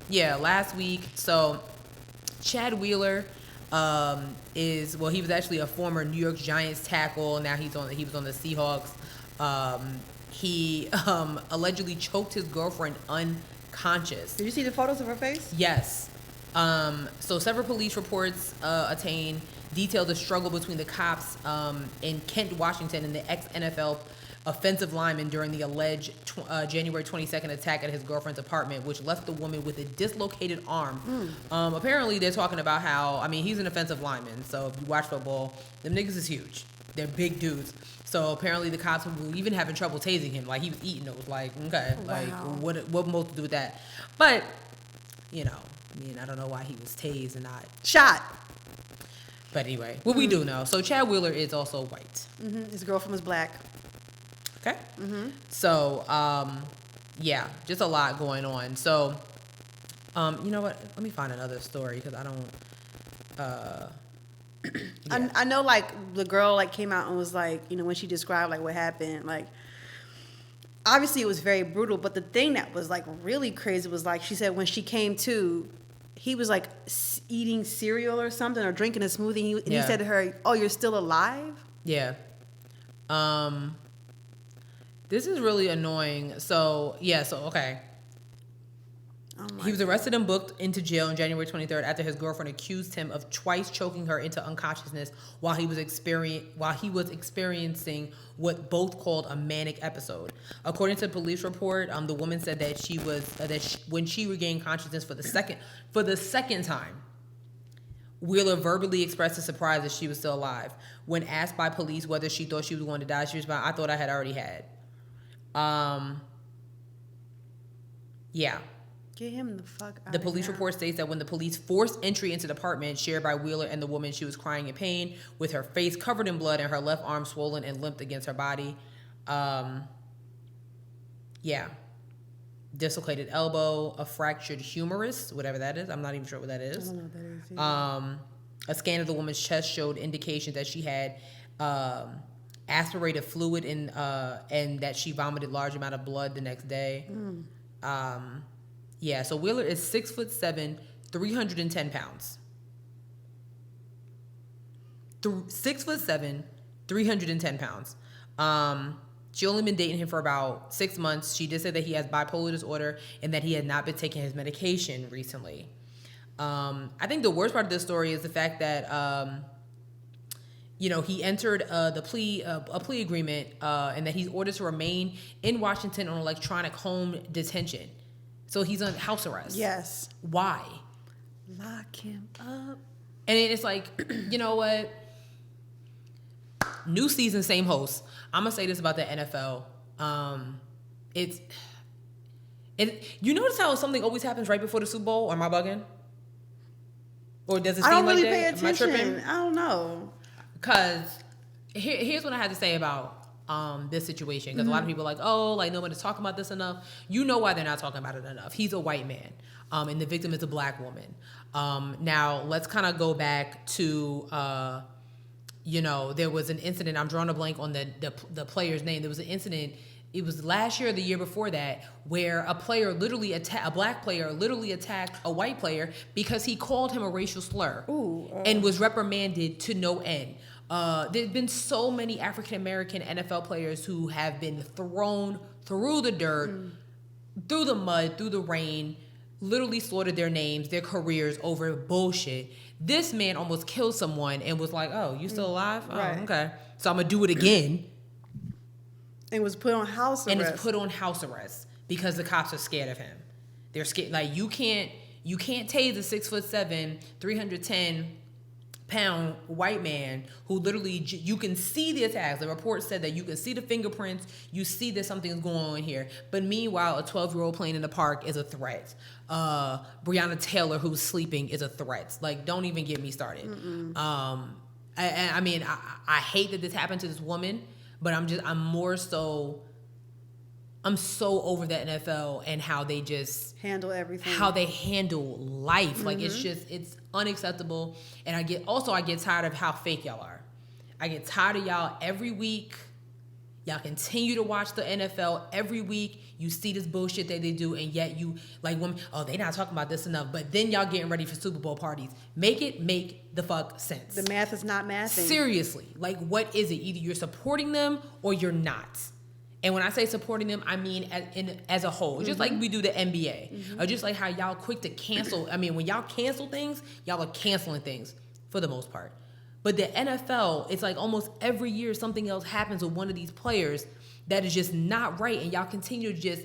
Yeah, last week. So Chad Wheeler he was actually a former New York Giants tackle. Now he was on the Seahawks. He allegedly choked his girlfriend unconscious. Did you see the photos of her face? Yes. So several police reports attained detailed the struggle between the cops in Kent, Washington, and the ex-NFL offensive lineman during the alleged January 22nd attack at his girlfriend's apartment, which left the woman with a dislocated arm. Apparently, they're talking about how, I mean, he's an offensive lineman, so if you watch football, them niggas is huge. They're big dudes. So apparently the cops were even having trouble tasing him. Like, he was eating those. Like, okay, like, what most to do with that? But, you know, I mean, I don't know why he was tased and not shot. But anyway, what we do know. So Chad Wheeler is also white. His girlfriend was black. Okay. So, yeah, just a lot going on. So, you know what? Let me find another story because I don't. Yeah. I know, like, the girl, like, came out and was like, you know, when she described, like, what happened, like, obviously it was very brutal, but the thing that was, like, really crazy was, like, she said when she came to, he was, like, eating cereal or something or drinking a smoothie, and he said to her, "Oh, you're still alive?" Yeah. This is really annoying. So, okay. He was arrested and booked into jail on January 23rd after his girlfriend accused him of twice choking her into unconsciousness while he was experiencing what both called a manic episode. According to a police report, the woman said that when she regained consciousness for the second time, Wheeler verbally expressed his surprise that she was still alive. When asked by police whether she thought she was going to die, she responded, "I thought I had already had." Yeah. Get him the fuck out. The police report states that when the police forced entry into the apartment shared by Wheeler and the woman, she was crying in pain with her face covered in blood and her left arm swollen and limped against her body. Yeah. Dislocated elbow, a fractured humerus, whatever that is. I'm not even sure what that is. I don't know what that is. A scan of the woman's chest showed indications that she had aspirated fluid and that she vomited large amount of blood the next day. Yeah, so Wheeler is 6'7", 310 pounds. 6'7", 310 pounds. She only been dating him for about 6 months. She did say that he has bipolar disorder and that he had not been taking his medication recently. I think the worst part of this story is the fact that he entered a plea agreement and that he's ordered to remain in Washington on electronic home detention. So he's on house arrest. Yes. Why? Lock him up. And it's like, you know what? New season, same host. I'm gonna say this about the NFL. You notice how something always happens right before the Super Bowl? Or am I bugging? Or does it seem like that? I don't really pay attention. Am I tripping? I don't know. Because here's what I had to say about this situation. Because a lot of people are like, oh, like nobody's talking about this enough. You know why they're not talking about it enough. He's a white man. And the victim is a black woman. Now, let's kind of go back to there was an incident. I'm drawing a blank on the player's name. There was an incident. It was last year or the year before that where a black player literally attacked a white player because he called him a racial slur and was reprimanded to no end. There's been so many African American NFL players who have been thrown through the dirt, through the mud, through the rain, literally slaughtered their names, their careers over bullshit. This man almost killed someone and was like, "Oh, you still alive? Oh, right. Okay. So I'm gonna do it again." And was put on house arrest. And it's put on house arrest because the cops are scared of him. They're scared. Like you can't tase a 6'7", 310-pound white man who literally you can see the attacks. The report said that you can see the fingerprints. You see that something's going on here. But meanwhile, a 12-year-old playing in the park is a threat. Breonna Taylor, who's sleeping, is a threat. Like, don't even get me started. I mean, I hate that this happened to this woman. But I'm so over the NFL and how they just handle everything, how they handle life. Like it's unacceptable. And I get tired of how fake y'all are. I get tired of y'all every week. Y'all continue to watch the NFL every week. You see this bullshit that they do, and yet you like women. Oh, they not talking about this enough. But then y'all getting ready for Super Bowl parties. Make the fuck sense. The math is not mathing. Seriously, like what is it? Either you're supporting them or you're not. And when I say supporting them, I mean as a whole. Just like we do the NBA, or just like how y'all quick to cancel. I mean, when y'all cancel things, y'all are canceling things for the most part. But the NFL, it's like almost every year something else happens with one of these players that is just not right, and y'all continue to just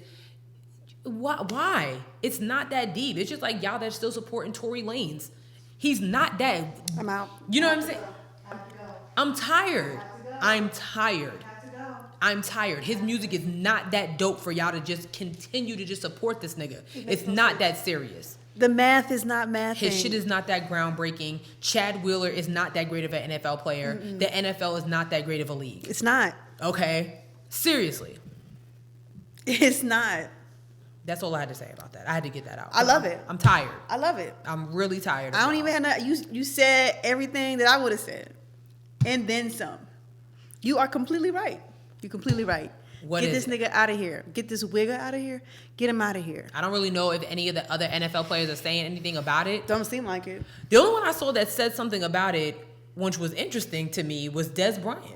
why? It's not that deep. It's just like y'all that's still supporting Tory Lanez. He's not that. I'm out. You know what I'm saying? I'm tired. I'm tired. His music is not that dope for y'all to just continue to just support this nigga. It's not that serious. The math is not mathing. His shit is not that groundbreaking. Chad Wheeler is not that great of an NFL player. The NFL is not that great of a league. It's not. Okay? Seriously. It's not. That's all I had to say about that. I had to get that out. I love it. I'm tired. I love it. I'm really tired. I don't even have that. You said everything that I would have said. And then some. You are completely right. You're completely right. Get this nigga out of here. Get this wigger out of here. Get him out of here. I don't really know if any of the other NFL players are saying anything about it. Don't seem like it. The only one I saw that said something about it, which was interesting to me, was Des Bryant.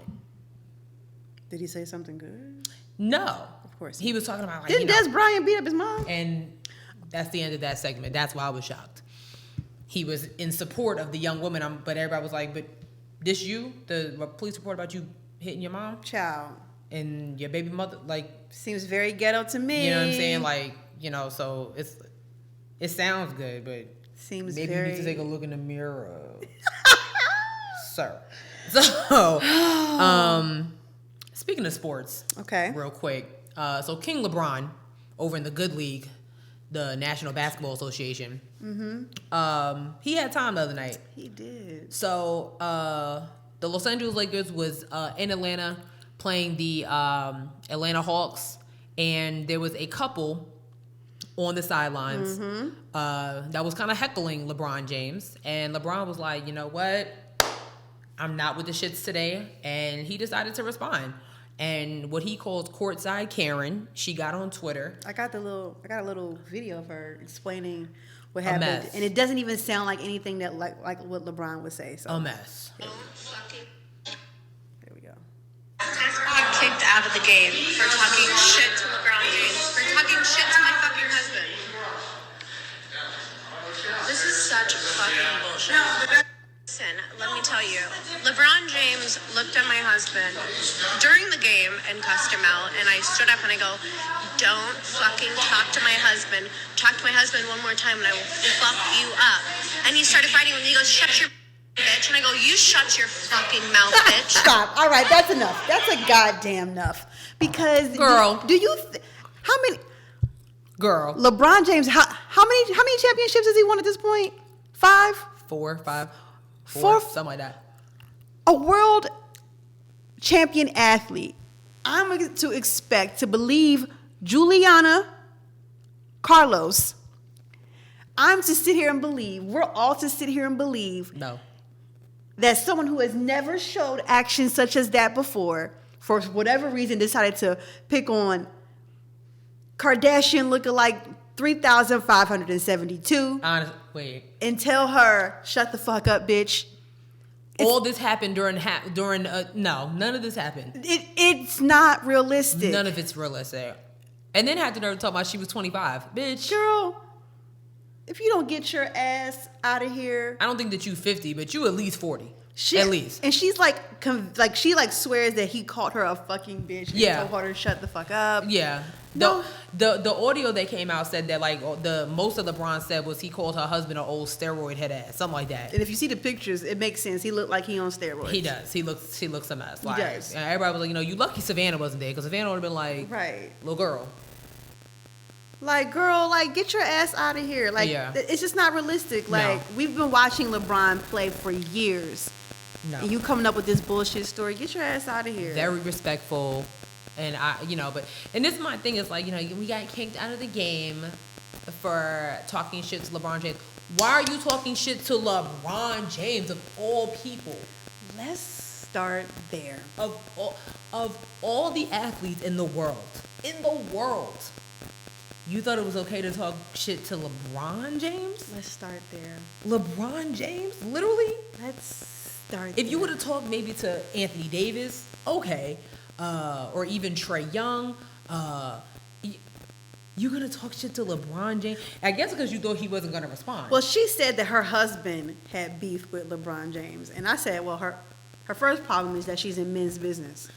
Did he say something good? No. Of course. He was talking about like, Didn't Des Bryant beat up his mom? And that's the end of that segment. That's why I was shocked. He was in support of the young woman, but everybody was like, but this you? The police report about you hitting your mom? Child. And your baby mother, like, seems very ghetto to me. You know what I'm saying? Like, so it sounds good, but seems maybe very... you need to take a look in the mirror, sir. So, speaking of sports, okay, real quick. So King LeBron over in the Good League, the National Basketball Association. He had time the other night. He did. So the Los Angeles Lakers was in Atlanta, playing the Atlanta Hawks, and there was a couple on the sidelines that was kind of heckling LeBron James, and LeBron was like, you know what, I'm not with the shits today, and he decided to respond. And what he calls courtside Karen, she got on Twitter. I got a little video of her explaining what happened, and it doesn't even sound like anything that like what LeBron would say. So. A mess. Got kicked out of the game for talking shit to LeBron James, for talking shit to my fucking husband. This is such fucking bullshit. Listen, let me tell you, LeBron James looked at my husband during the game and cussed him out, and I stood up and I go, don't fucking talk to my husband. Talk to my husband one more time and I will fuck you up. And he started fighting with me. He goes, shut your bitch. And I go, you shut your fucking mouth, bitch. Stop. All right, that's enough. That's a goddamn enough. Because girl, how many? Girl, LeBron James. How many championships has he won at this point? 5? 4, 5, 4, something like that. A world champion athlete. I'm to expect to believe Juliana, Carlos. I'm to sit here and believe. We're all to sit here and believe. No. that someone who has never showed action such as that before, for whatever reason, decided to pick on Kardashian lookalike 3,572 Wait. and tell her, shut the fuck up, bitch. All this happened during no, none of this happened. It's not realistic. None of it's realistic. And then had the nerve to talk about she was 25. Bitch. Girl, if you don't get your ass out of here. I don't think that you 50, but you at least 40. She, at least. And she's like she swears that he called her a fucking bitch. Yeah. And told her to shut the fuck up. Yeah. No. The audio that came out said that like the most of LeBron said was he called her husband an old steroid head ass, something like that. And if you see the pictures, it makes sense. He looked like he on steroids. He does. He looks a mess. Like, He does. And everybody was like, you lucky Savannah wasn't there, because Savannah would have been like, right, little girl. Like, girl, like, get your ass out of here. Like, Yeah. it's just not realistic. Like, we've been watching LeBron play for years. No. And you coming up with this bullshit story. Get your ass out of here. Very respectful. And and this is my thing is like, we got kicked out of the game for talking shit to LeBron James. Why are you talking shit to LeBron James of all people? Let's start there. Of all the athletes in the world, you thought it was okay to talk shit to LeBron James? Let's start there. LeBron James? Literally? Let's start If you would have talked maybe to Anthony Davis, okay, or even Trae Young, you gonna talk shit to LeBron James? I guess because you thought he wasn't gonna respond. Well, she said that her husband had beef with LeBron James. And I said, well, her first problem is that she's in men's business.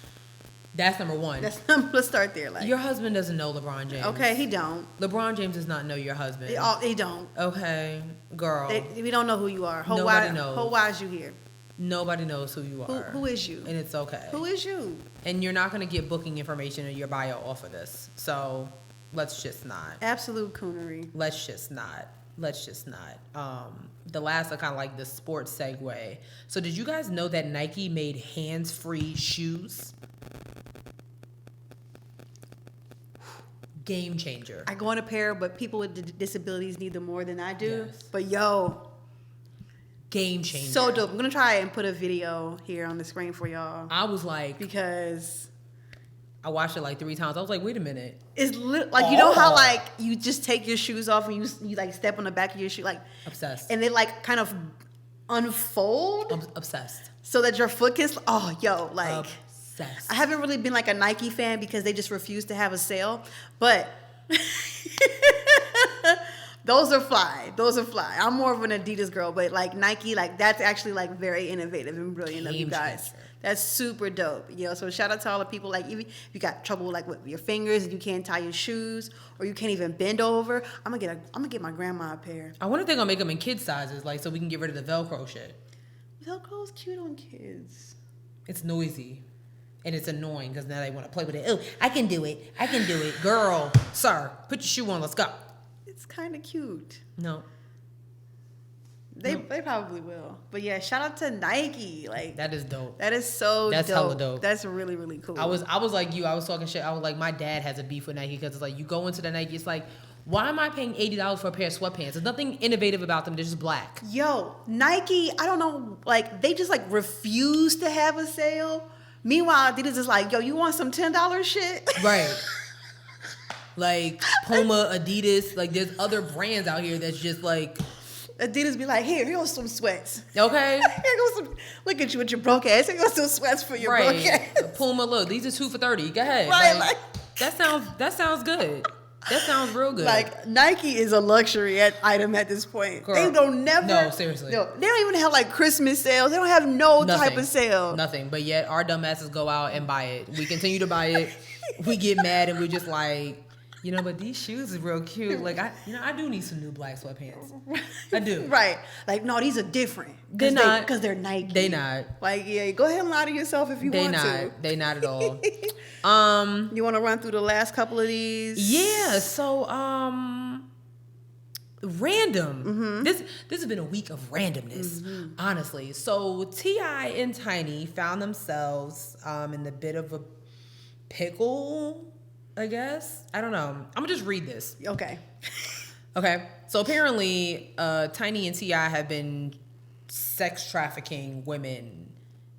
That's number one. Let's start there. Like, Your husband doesn't know LeBron James. okay, he don't. LeBron James does not know your husband. He don't. Okay, girl. We don't know who you are. Nobody knows. Why is you here? Nobody knows who you are. Who is you? And it's okay. Who is you? And you're not gonna get booking information in your bio off of this. So let's just not. Absolute coonery. Let's just not. The last are kind of like the sports segue. So did you guys know that Nike made hands-free shoes? Game changer. I go in a pair, but people with disabilities need them more than I do. Yes. But yo, Game changer. so dope. I'm gonna try and put a video here on the screen for y'all I was like, because I watched it like 3 times. I was like, wait a minute. it's like, you know how like you just take your shoes off and you like step on the back of your shoe, like Obsessed. and they like kind of unfold Obsessed. so that your foot can. Oh, yo, like. Obsessed. I haven't really been like a Nike fan because they just refuse to have a sale, but those are fly. I'm more of an Adidas girl, but like Nike, like that's actually like very innovative and brilliant of you Game guys. changer. That's super dope. So shout out to all the people, like even if you got trouble like with your fingers and you can't tie your shoes or you can't even bend over, I'm gonna get my grandma a pair. I wonder if they're gonna make them in kid sizes, like so we can get rid of the Velcro shit. Velcro's cute on kids. It's noisy. And it's annoying because now they want to play with it. Oh, I can do it. Girl, sir, put your shoe on. Let's go. It's kind of cute. No. They probably will. But yeah, shout out to Nike. Like That is dope. that is so That's dope. hella dope. That's really, really cool. I was like you. I was talking shit. I was like, my dad has a beef with Nike because it's like you go into the Nike. It's like, why am I paying $80 for a pair of sweatpants? There's nothing innovative about them. They're just black. Yo, Nike, I don't know, like they just like refuse to have a sale. Meanwhile, Adidas is like, yo, you want some $10 shit? Right. Like Puma, Adidas. Like there's other brands out here that's just like. Adidas be like, here's some sweats. Okay. Here goes some. Look at you with your broke ass. Here goes some sweats for your broke ass. Puma, look, these are 2 for $30. Go ahead. Right, like, that sounds good. That sounds real good. Like Nike is a luxury item at this point. Girl, they don't never. No, seriously. They don't even have like Christmas sales. They don't have no Nothing. type of sale. Nothing. But yet our dumbasses go out and buy it. We continue to buy it. We get mad and we're just like, but these shoes is real cute. Like I do need some new black sweatpants. I do. Right. Like, no, these are different. They're not. Because they're Nike. They not. Like, yeah, go ahead and lie to yourself if you want to. They not at all. You want to run through the last couple of these? Yeah, so random. Mm-hmm. This has been a week of randomness, honestly. So T.I. and Tiny found themselves in the bit of a pickle, I guess. I don't know. I'm gonna just read this. Okay. Okay. So apparently, Tiny and T.I. have been sex trafficking women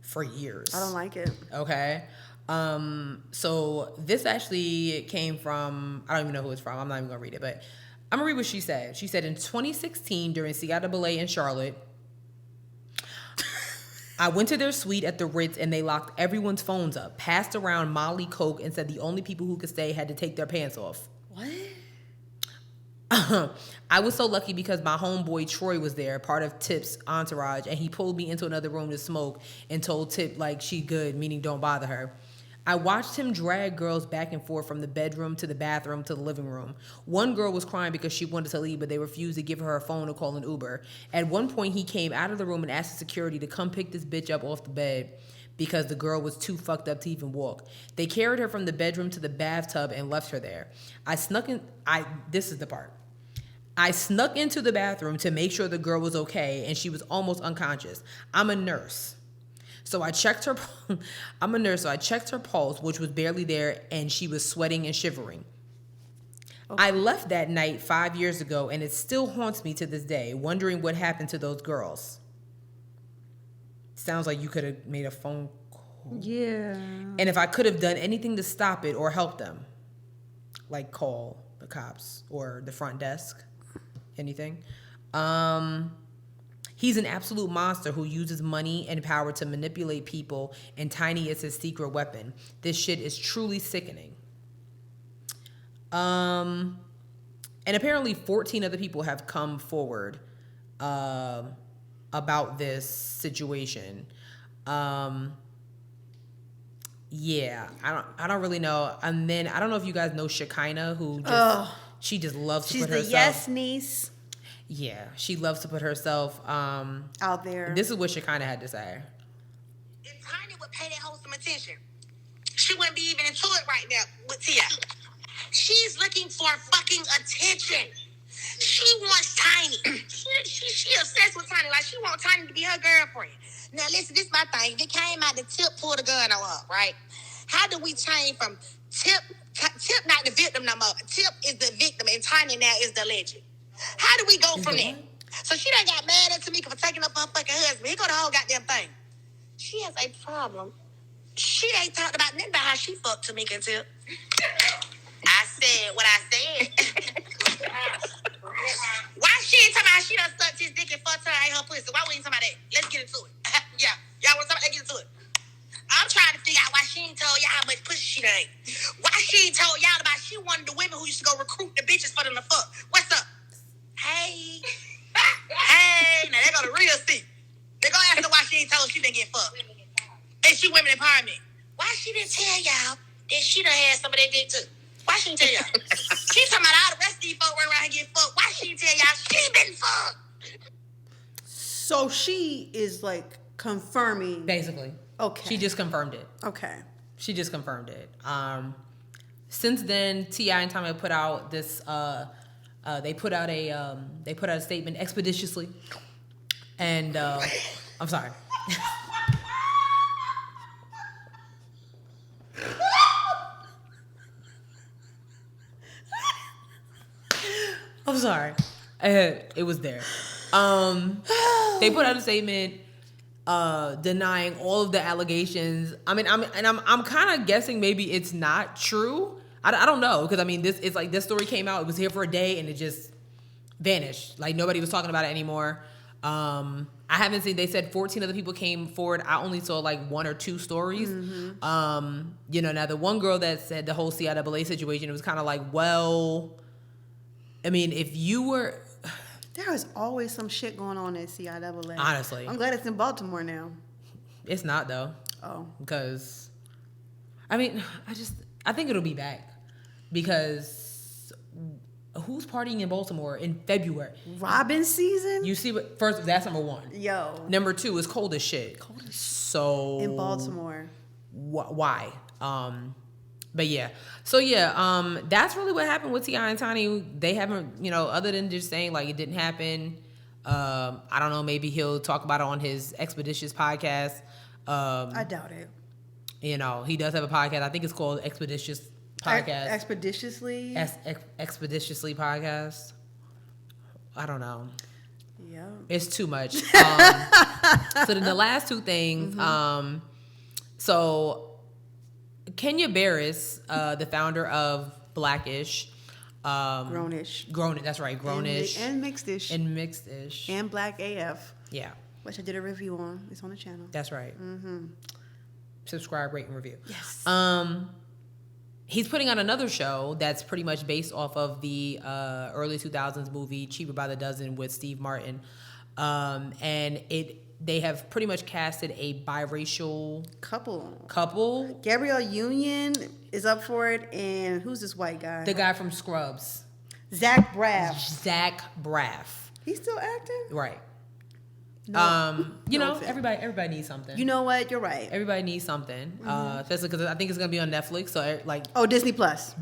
for years. I don't like it. Okay. So this actually came from, I don't even know who it's from. I'm not even gonna read it, but I'm gonna read what she said. She said in 2016 during CIAA in Charlotte, I went to their suite at the Ritz and they locked everyone's phones up, passed around Molly Coke, and said the only people who could stay had to take their pants off. What? I was so lucky because my homeboy Troy was there, part of Tip's entourage, and he pulled me into another room to smoke and told Tip like she good, meaning don't bother her. I watched him drag girls back and forth from the bedroom to the bathroom to the living room. One girl was crying because she wanted to leave, but they refused to give her a phone or call an Uber. At one point, he came out of the room and asked the security to come pick this bitch up off the bed because the girl was too fucked up to even walk. They carried her from the bedroom to the bathtub and left her there. This is the part. I snuck into the bathroom to make sure the girl was okay, and she was almost unconscious. I'm a nurse. So I checked her. I'm a nurse, so I checked her pulse, which was barely there, and she was sweating and shivering. Okay. I left that night 5 years ago, and it still haunts me to this day, wondering what happened to those girls. Sounds like you could have made a phone call. Yeah. And if I could have done anything to stop it or help them, like call the cops or the front desk, anything. He's an absolute monster who uses money and power to manipulate people, and Tiny is his secret weapon. This shit is truly sickening. And apparently 14 other people have come forward about this situation. Yeah, I don't really know. And then I don't know if you guys know Shekinah, who just she just loves to put herself. She's the yes niece. Yeah, she loves to put herself out there. This is what Shekinah had to say. If Tiny would pay that hoe some attention, she wouldn't be even into it right now with Tia. She's looking for fucking attention. She wants Tiny. She obsessed with Tiny. Like, she wants Tiny to be her girlfriend. Now, listen, this is my thing. If it came out, the Tip pulled a gun on her, right? How do we change from Tip not the victim no more? Tip is the victim, and Tiny now is the legend. How do we go from there? So she done got mad at Tamika for taking up her fucking husband. Here go the whole goddamn thing. She has a problem. She ain't talked about nothing about how she fucked Tamika until I said what I said. Why she ain't talking about how she done sucked his dick and fucked her and her pussy? Why we ain't talking about that? Let's get into it. Yeah. Y'all want to talk about that? Get into it. I'm trying to figure out why she ain't told y'all how much pussy she done ate. Why she ain't told y'all about she wanted the women who used to go recruit the bitches for them to fuck. What's up? Hey. Hey. Now, they go to real stick. They go ask her why she ain't told she didn't get fucked. And she women empowerment. Why she didn't tell y'all that she done had some of that dick too? Why she didn't tell y'all? She talking about all the rest of these folk running around here getting fucked. Why she didn't tell y'all she been fucked? So she is like confirming. Basically. Okay. She just confirmed it. Okay. She just confirmed it. Since then, T.I. and Tommy put out this. They put out a statement expeditiously, and I'm sorry. I'm sorry. It was there. They put out a statement denying all of the allegations. I mean, I'm kind of guessing maybe it's not true. I don't know, because I mean, this story came out. It was here for a day and it just vanished. Like, nobody was talking about it anymore. I haven't seen. They said 14 other people came forward. I only saw like one or two stories. Mm-hmm. Now the one girl that said the whole CIAA situation, it was kind of like, well, I mean, if you were. There is always some shit going on at CIAA. Honestly. I'm glad it's in Baltimore now. It's not, though. Oh. Because, I mean, I think it'll be back. Because who's partying in Baltimore in February? Robin season? You see what, first, that's number one. Yo. Number two, it's cold as shit. So. In Baltimore. Why? But yeah. So yeah, that's really what happened with T.I. and Tiny. They haven't, other than just saying like it didn't happen. I don't know, maybe he'll talk about it on his Expeditious podcast. I doubt it. He does have a podcast. I think it's called Expeditious Podcast. Expeditiously? Expeditiously Podcast. I don't know. Yeah. It's too much. So then the last two things. So Kenya Barris, the founder of Blackish. Grownish. That's right. Grownish. And Mixedish. And Mixedish. And Black AF. Yeah. Which I did a review on. It's on the channel. That's right. Subscribe, rate, and review. Yes. He's putting on another show that's pretty much based off of the early 2000s movie Cheaper by the Dozen with Steve Martin. And they have pretty much casted a biracial couple. Gabrielle Union is up for it, and who's this white guy? The guy from Scrubs. Zach Braff. He's still acting? Right. No. Everybody needs something. You know what? You're right. Everybody needs something, especially because I think it's gonna be on Netflix. So Disney Plus.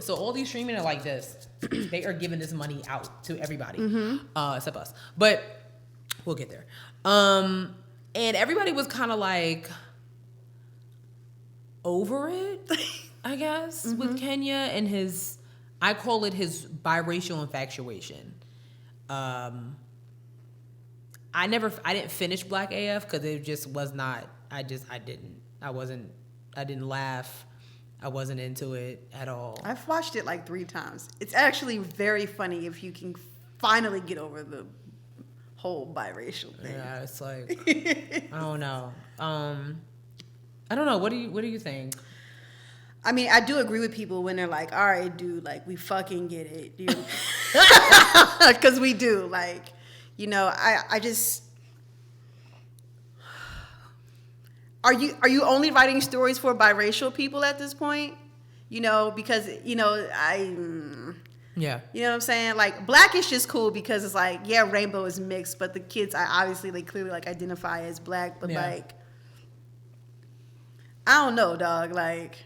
So all these streaming are like this. They are giving this money out to everybody, except us. But we'll get there. And everybody was kind of like over it, I guess, with Kenya and I call it his biracial infatuation. I didn't finish Black AF because it just was not. I didn't laugh. I wasn't into it at all. I've watched it like 3 times. It's actually very funny if you can finally get over the whole biracial thing. Yeah, it's like I don't know. I don't know. What do you think? I mean, I do agree with people when they're like, "All right, dude, like we fucking get it," because we do. Like, I just. Are you only writing stories for biracial people at this point? Because Yeah. You know what I'm saying? Like, Black is just cool because it's like, yeah, rainbow is mixed, but the kids they clearly like identify as Black, but like, I don't know, dog. Like,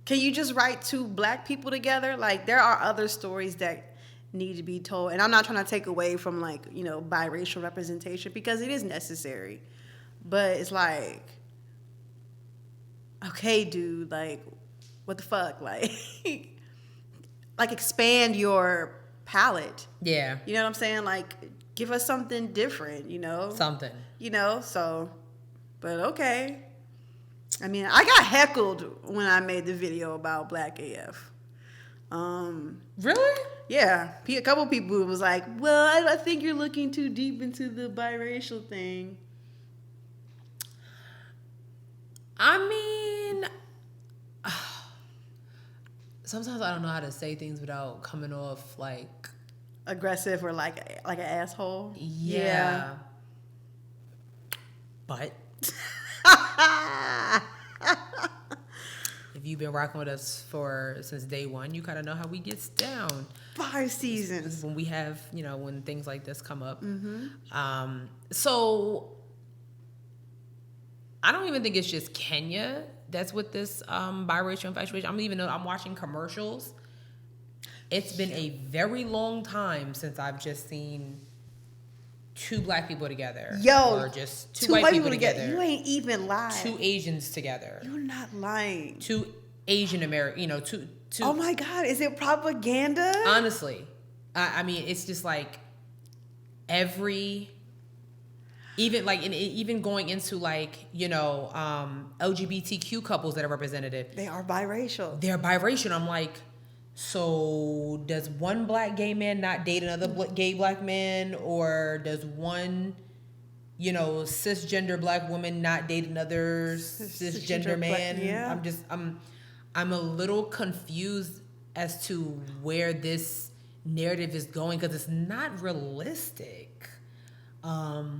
can you just write 2 Black people together? Like, there are other stories that need to be told, and I'm not trying to take away from like, biracial representation because it is necessary, but it's like, okay, dude, like, what the fuck? Like, like, expand your palette. Yeah. You know what I'm saying? Like, give us something different, Something. So, but okay. I mean, I got heckled when I made the video about Black AF. Really? Yeah. A couple people was like, well, I think you're looking too deep into the biracial thing. I mean, sometimes I don't know how to say things without coming off like aggressive or like an asshole. Yeah. But if you've been rocking with us since day one, you kind of know how we gets down. 5 seasons. When we have, when things like this come up. So I don't even think it's just Kenya that's with this biracial infatuation. I'm watching commercials. It's been a very long time since I've just seen 2 Black people together. Or just 2 white people together. You ain't even lying. 2 Asians together. You're not lying. 2 Asian American, 2. Oh my God, is it propaganda? Honestly, I mean, it's just like even going into like, LGBTQ couples that are represented. They are biracial. They're biracial. I'm like, so does one Black gay man not date another gay Black man, or does one, cisgender Black woman not date another cisgender man? Yeah. I'm a little confused as to where this narrative is going because it's not realistic. You know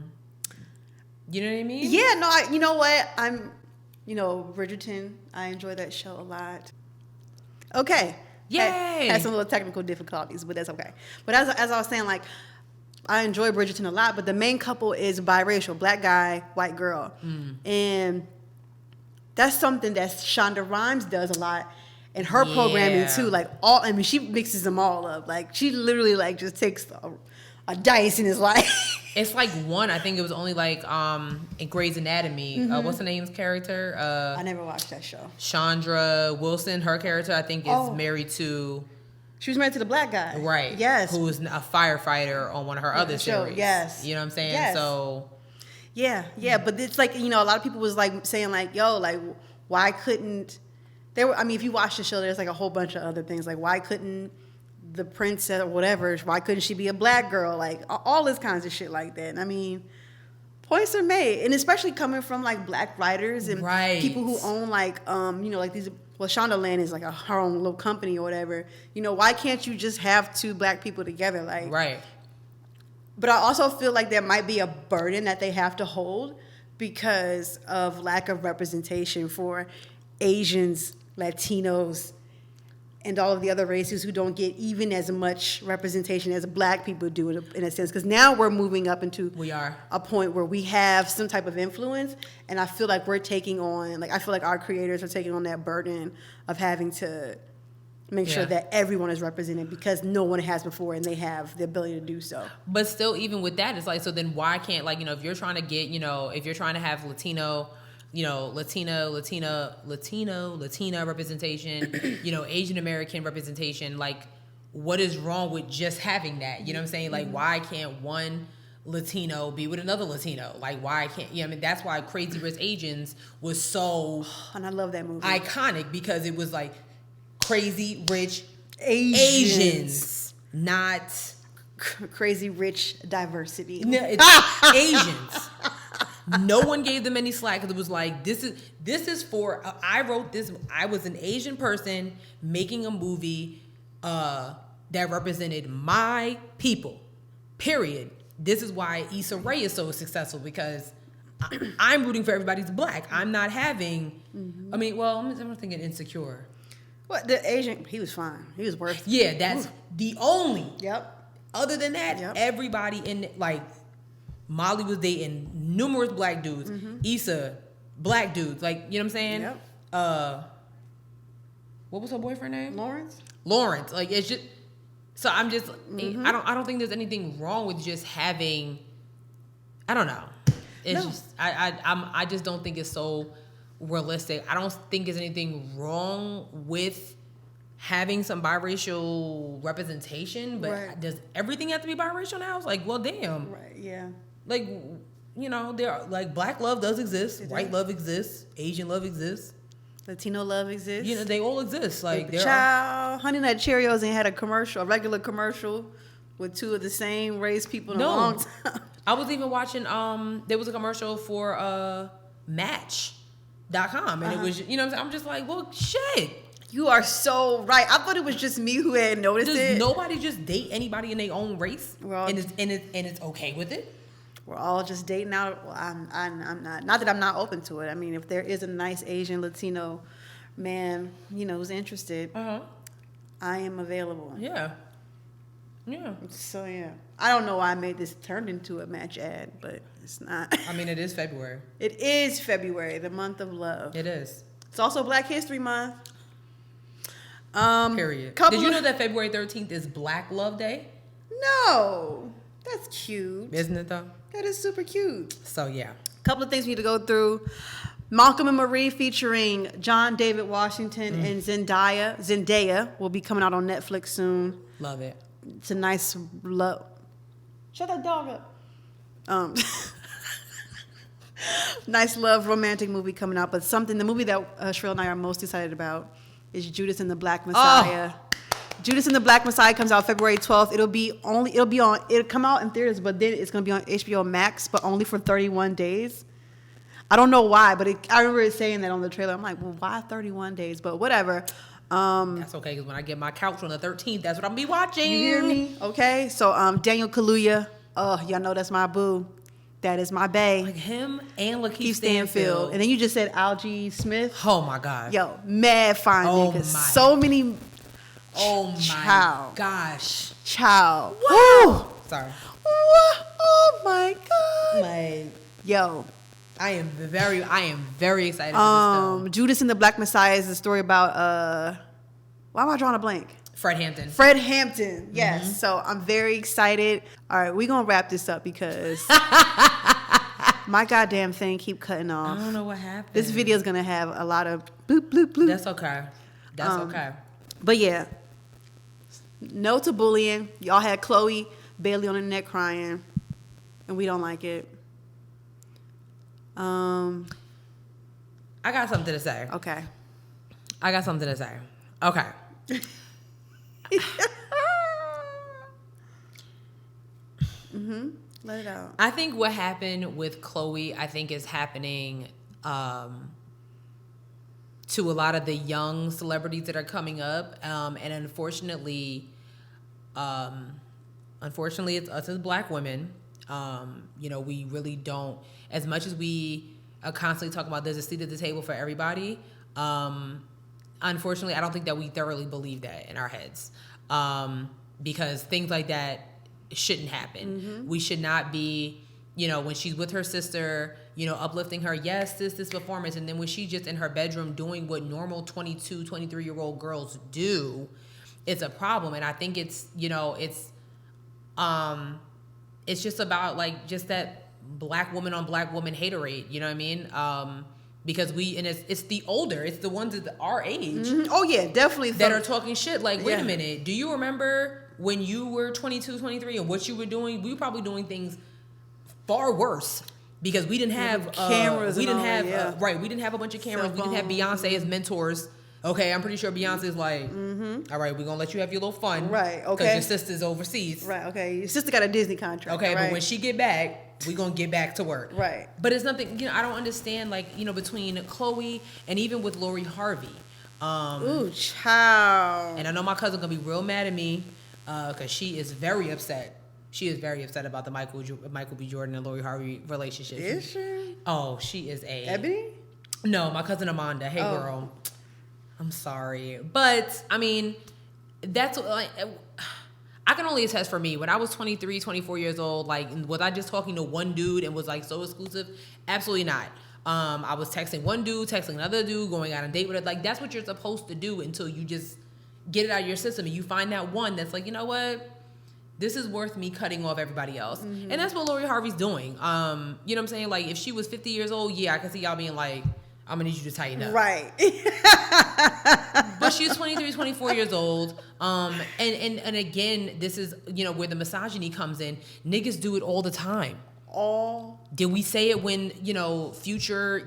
what I mean? Yeah, no, you know what? Bridgerton, I enjoy that show a lot. Okay. Yay! Had some little technical difficulties, but that's okay. But as I was saying, like, I enjoy Bridgerton a lot, but the main couple is biracial, Black guy, white girl. And that's something that Shonda Rhimes does a lot in her programming too. Like, she mixes them all up. Like, she literally like just takes a dice and is like. It's like I think it was only like in Grey's Anatomy. What's the name's character? I never watched that show. Chandra Wilson, her character, I think is married to She was married to the black guy. Right. Yes. Who was a firefighter on one of her other show. series. Yes. You know what I'm saying? Yes. So. Yeah, but it's like, you know, a lot of people was like saying like, yo, like, why couldn't if you watch the show, there's like a whole bunch of other things. Like, why couldn't the princess or whatever, why couldn't she be a black girl? Like, all this kinds of shit like that. And I mean, points are made. And especially coming from like black writers and people who own like, you know, like these, well, Shondaland is like her own little company or whatever. You know, why can't you just have two black people together? Like, right. But I also feel like there might be a burden that they have to hold because of lack of representation for Asians, Latinos, and all of the other races who don't get even as much representation as black people do in a sense. Because now we're moving up into a point where we have some type of influence, and I feel like we're taking on, like I feel like our creators are taking on that burden of having to make sure that everyone is represented because no one has before and they have the ability to do so. But still, even with that, it's like, so then why can't, like, you know, if you're trying to get, you know, if you're trying to have Latino, you know, Latina representation, you know, Asian American representation, like, what is wrong with just having that? You know what I'm saying? Like, why can't one Latino be with another Latino? Like, why can't, you know, I mean, that's why Crazy Rich Asians was so and I love that movie, iconic, because it was like Crazy Rich Asians. Not Crazy Rich diversity. No, it's Asians. No one gave them any slack, because it was like, this is for, I wrote this, I was an Asian person making a movie that represented my people, period. This is why Issa Rae is so successful, because I'm rooting for everybody's black. I'm not having, I mean, well, I'm thinking Insecure. What, the Asian, he was fine. He was worth it. Yeah, that's the only. Yep. Other than that, everybody in, like, Molly was dating numerous black dudes. Issa, black dudes. Like, you know what I'm saying? Yep. What was her boyfriend name? Lawrence. Like, it's just, so I'm just, I don't think there's anything wrong with just having, I don't know. It's just, I just don't think it's so realistic. I don't think there's anything wrong with having some biracial representation, but does everything have to be biracial now? It's like, well, damn. Right, yeah. Like, you know, there are, like, black love does exist, white love exists, Asian love exists, Latino love exists. You know, they all exist. Like, Honey Nut Cheerios ain't had a regular commercial with two of the same race people in a long time. I was even watching, there was a commercial for Match.com, and it was, you know what I'm saying? I'm just like, well, shit. You are so right. I thought it was just me who had noticed it. Does nobody just date anybody in their own race? And it's okay with it? We're all just dating out. Well, I'm not that I'm not open to it. I mean, if there is a nice Asian Latino man, you know, who's interested, I am available. Yeah. So yeah, I don't know why I made this turned into a Match ad, but it's not. I mean, it is February. It is February, the month of love. It is. It's also Black History Month. Period. Did you know that February 13th is Black Love Day? No. That's cute. Isn't it, though? That is super cute. So, yeah. Couple of things we need to go through. Malcolm and Marie featuring John David Washington and Zendaya will be coming out on Netflix soon. Love it. It's a nice love. Shut that dog up. Nice love romantic movie coming out, but the movie that Shreel and I are most excited about is Judas and the Black Messiah. Judas and the Black Messiah comes out February 12th. It'll come out in theaters, but then it's going to be on HBO Max, but only for 31 days. I don't know why, but I remember it saying that on the trailer. I'm like, well, why 31 days? But whatever. That's okay, because when I get my couch on the 13th, that's what I'm going to be watching. You hear me? Okay. So Daniel Kaluuya, y'all know that's my boo. That is my bae. Like him and Lakeith Stanfield. And then you just said Algie Smith. Oh, my God. Yo, mad fine niggas. So many. Oh, my gosh. Child. Wow. Sorry. Oh, my God. Like, yo. I am very excited for this film. Judas and the Black Messiah is a story about, why am I drawing a blank? Fred Hampton. Yes. Mm-hmm. So I'm very excited. All right, we're going to wrap this up because my goddamn thing keep cutting off. I don't know what happened. This video is going to have a lot of bloop, bloop, bloop. That's okay. Okay. But yeah, No to bullying. Y'all had Chloe Bailey on the net crying, and we don't like it. I got something to say. Okay. I got something to say. Okay. Let it out. I think what happened with Chloe, I think is happening to a lot of the young celebrities that are coming up. And unfortunately, it's us as Black women. We really don't, as much as we are constantly talking about there's a seat at the table for everybody. Unfortunately, I don't think that we thoroughly believe that in our heads. Because things like that shouldn't happen. Mm-hmm. We should not be, when she's with her sister, uplifting her, yes, this performance. And then when she's just in her bedroom doing what normal 22, 23-year-old girls do, it's a problem. And I think it's just about like just that Black woman on Black woman haterade. You know what I mean? Because it's the older, it's the ones that our age. Mm-hmm. Oh yeah, definitely. That are talking shit. Like, wait a minute. Do you remember when you were 22, 23 and what you were doing? We were probably doing things far worse because we didn't have cameras. We didn't have right. We didn't have a bunch of cameras. We didn't have Beyonce as mentors. Okay, I'm pretty sure Beyonce's like, all right, we're gonna let you have your little fun, right? Okay, because your sister's overseas, right? Okay, your sister got a Disney contract. Okay, right? But when she get back, we're gonna get back to work, right? But it's nothing. I don't understand, like, between Chloe and even with Lori Harvey. Ooh, child. And I know my cousin gonna be real mad at me because she is very upset. She is very upset about the Michael B. Jordan and Lori Harvey relationship. Is she? Oh, she is a Ebony? No, my cousin Amanda. Hey, girl. I'm sorry, but I mean, that's like, I can only attest for me. When I was 23, 24 years old, like, was I just talking to one dude and was like so exclusive? Absolutely not. I was texting one dude, texting another dude, going out on a date with it. Like, that's what you're supposed to do until you just get it out of your system and you find that one that's like, you know what? This is worth me cutting off everybody else. Mm-hmm. And that's what Lori Harvey's doing. You know what I'm saying? Like, if she was 50 years old, yeah, I can see y'all being like, I'm going to need you to tighten up. Right. But she's 23, 24 years old. And again, this is, where the misogyny comes in. Niggas do it all the time. Did we say it when, Future,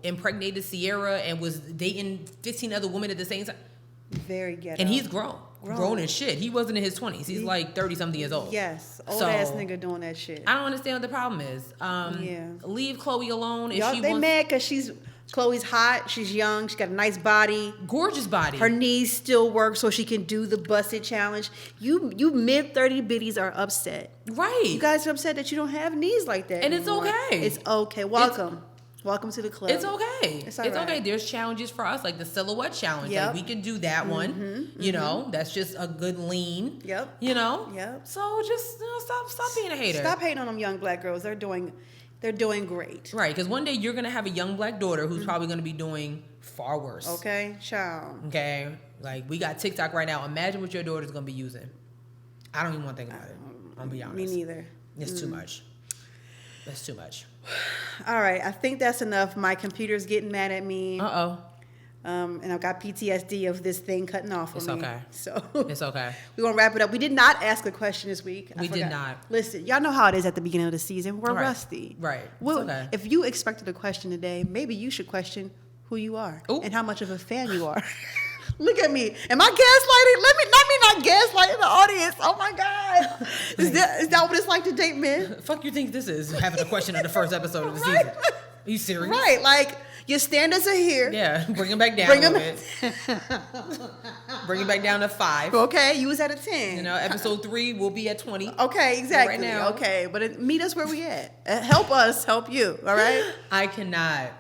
impregnated Sierra and was dating 15 other women at the same time? Very ghetto. And he's grown as shit. He wasn't in his 20s. He's like 30-something years old. Yes. Old-ass nigga doing that shit. I don't understand what the problem is. Leave Chloe alone. If they mad because Chloe's hot. She's young. She's got a nice body. Gorgeous body. Her knees still work so she can do the busted challenge. You mid-30 biddies are upset. Right. You guys are upset that you don't have knees like that And anymore. It's okay. It's okay. Welcome. Welcome to the club. It's okay. It's right. Okay. There's challenges for us, like the silhouette challenge. Yep. Like, we can do that one. That's just a good lean. Yep. Yep. So just stop being a hater. Stop hating on them young Black girls. They're doing great. Right, because one day you're gonna have a young Black daughter who's probably gonna be doing far worse. Okay, child. Okay, like, we got TikTok right now. Imagine what your daughter's gonna be using. I don't even want to think about it. I'll be honest. Me neither. It's too much. That's too much. All right, I think that's enough. My computer's getting mad at me. And I've got PTSD of this thing cutting off on me. It's okay. So it's okay. We're going to wrap it up. We did not ask a question this week. We did not. Listen, y'all know how it is at the beginning of the season. We're rusty. Right. Well, okay. If you expected a question today, maybe you should question who you are and how much of a fan you are. Look at me. Am I gaslighting? Let me not gaslight the audience. Oh my God. Is that what it's like to date men? Fuck you think this is, having a question in the first episode of the season? Are you serious? Right. Like, your standards are here. Yeah. Bring them back down a little bit. Bring it back down to 5. Okay. You was at a 10. Episode 3 will be at 20. Okay. Exactly. Right now. Okay. But meet us where we at. Help us help you. All right? I cannot.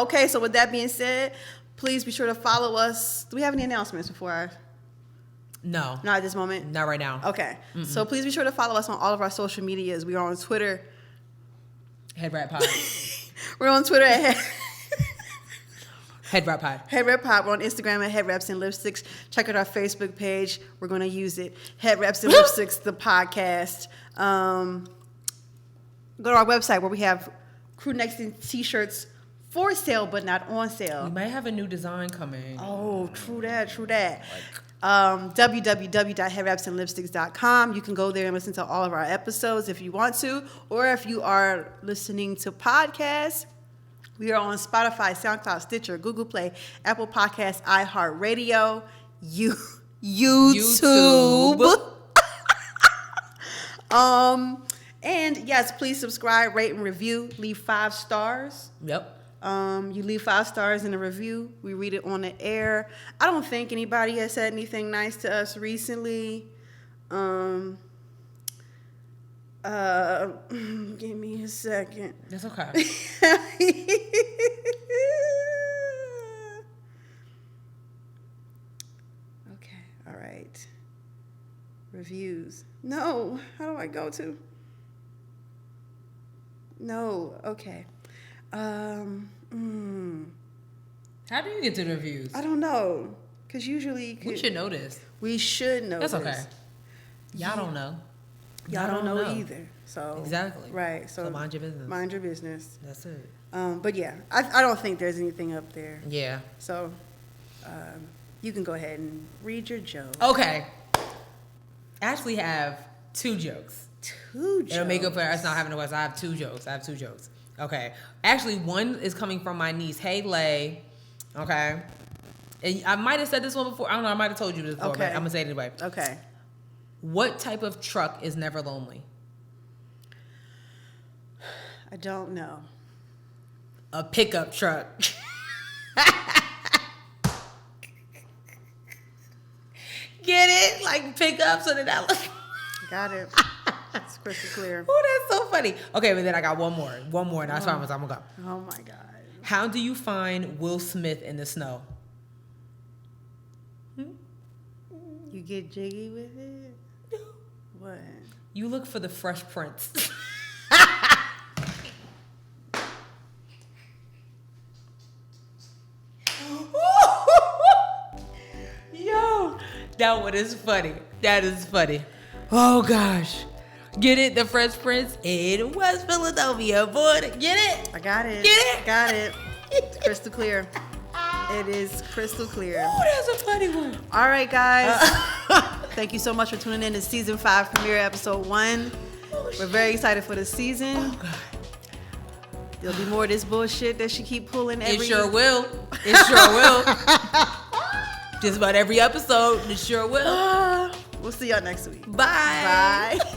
Okay. So with that being said, please be sure to follow us. Do we have any announcements before No. Not at this moment? Not right now. Okay. Mm-mm. So please be sure to follow us on all of our social medias. We are on Twitter. Headwrap Pod. We're on Twitter at Headwrap Pod. Headwrap Pod. We're on Instagram at Headwraps and Lipsticks. Check out our Facebook page. We're going to use it. Headwraps and Lipsticks, the podcast. Go to our website where we have Crew Next In t-shirts for sale, but not on sale. We might have a new design coming. Oh, true that. www.headwrapsandlipsticks.com. You can go there and listen to all of our episodes if you want to, or if you are listening to podcasts, we are on Spotify, SoundCloud, Stitcher, Google Play, Apple Podcasts, iHeartRadio, YouTube. And yes, please subscribe, rate, and review. Leave 5 stars. Yep. You leave 5 stars in a review. We read it on the air. I don't think anybody has said anything nice to us recently. Give me a second. That's okay. Okay, all right. Reviews. No, how do I go to? No, okay. How do you get to the reviews? I don't know, because usually We should know this. We should know. That's this. okay. Y'all don't know. Y'all don't know either. So exactly. Right. So mind your business. Mind your business. That's it. But yeah, I don't think there's anything up there. Yeah. So you can go ahead and read your joke. Okay. I actually have 2 jokes. 2 jokes. It'll make up for us not having a West. I have 2 jokes. Okay. Actually, one is coming from my niece. Hey, Lay. Okay. And I might have said this one before. I don't know. I might have told you this before, but I'm going to say it anyway. Okay. What type of truck is never lonely? I don't know. A pickup truck. Get it? Like pickup so that I look. Got it. It's crystal clear. Oh, that's so funny. Okay, but then I got one more, and I promise I'm gonna go. Oh my God. How do you find Will Smith in the snow? You get jiggy with it? What? You look for the Fresh Prince. Yo, that one is funny. That is funny. Oh gosh. Get it? The Fresh Prince in West Philadelphia, boy. Get it? I got it. Get it? Got it. It's crystal clear. It is crystal clear. Oh, that's a funny one. All right, guys. Thank you so much for tuning in to season 5 premiere episode 1. We're very excited for the season. Oh, God. There'll be more of this bullshit that she keep pulling every. It sure will. It sure will. Just about every episode. It sure will. We'll see y'all next week. Bye. Bye.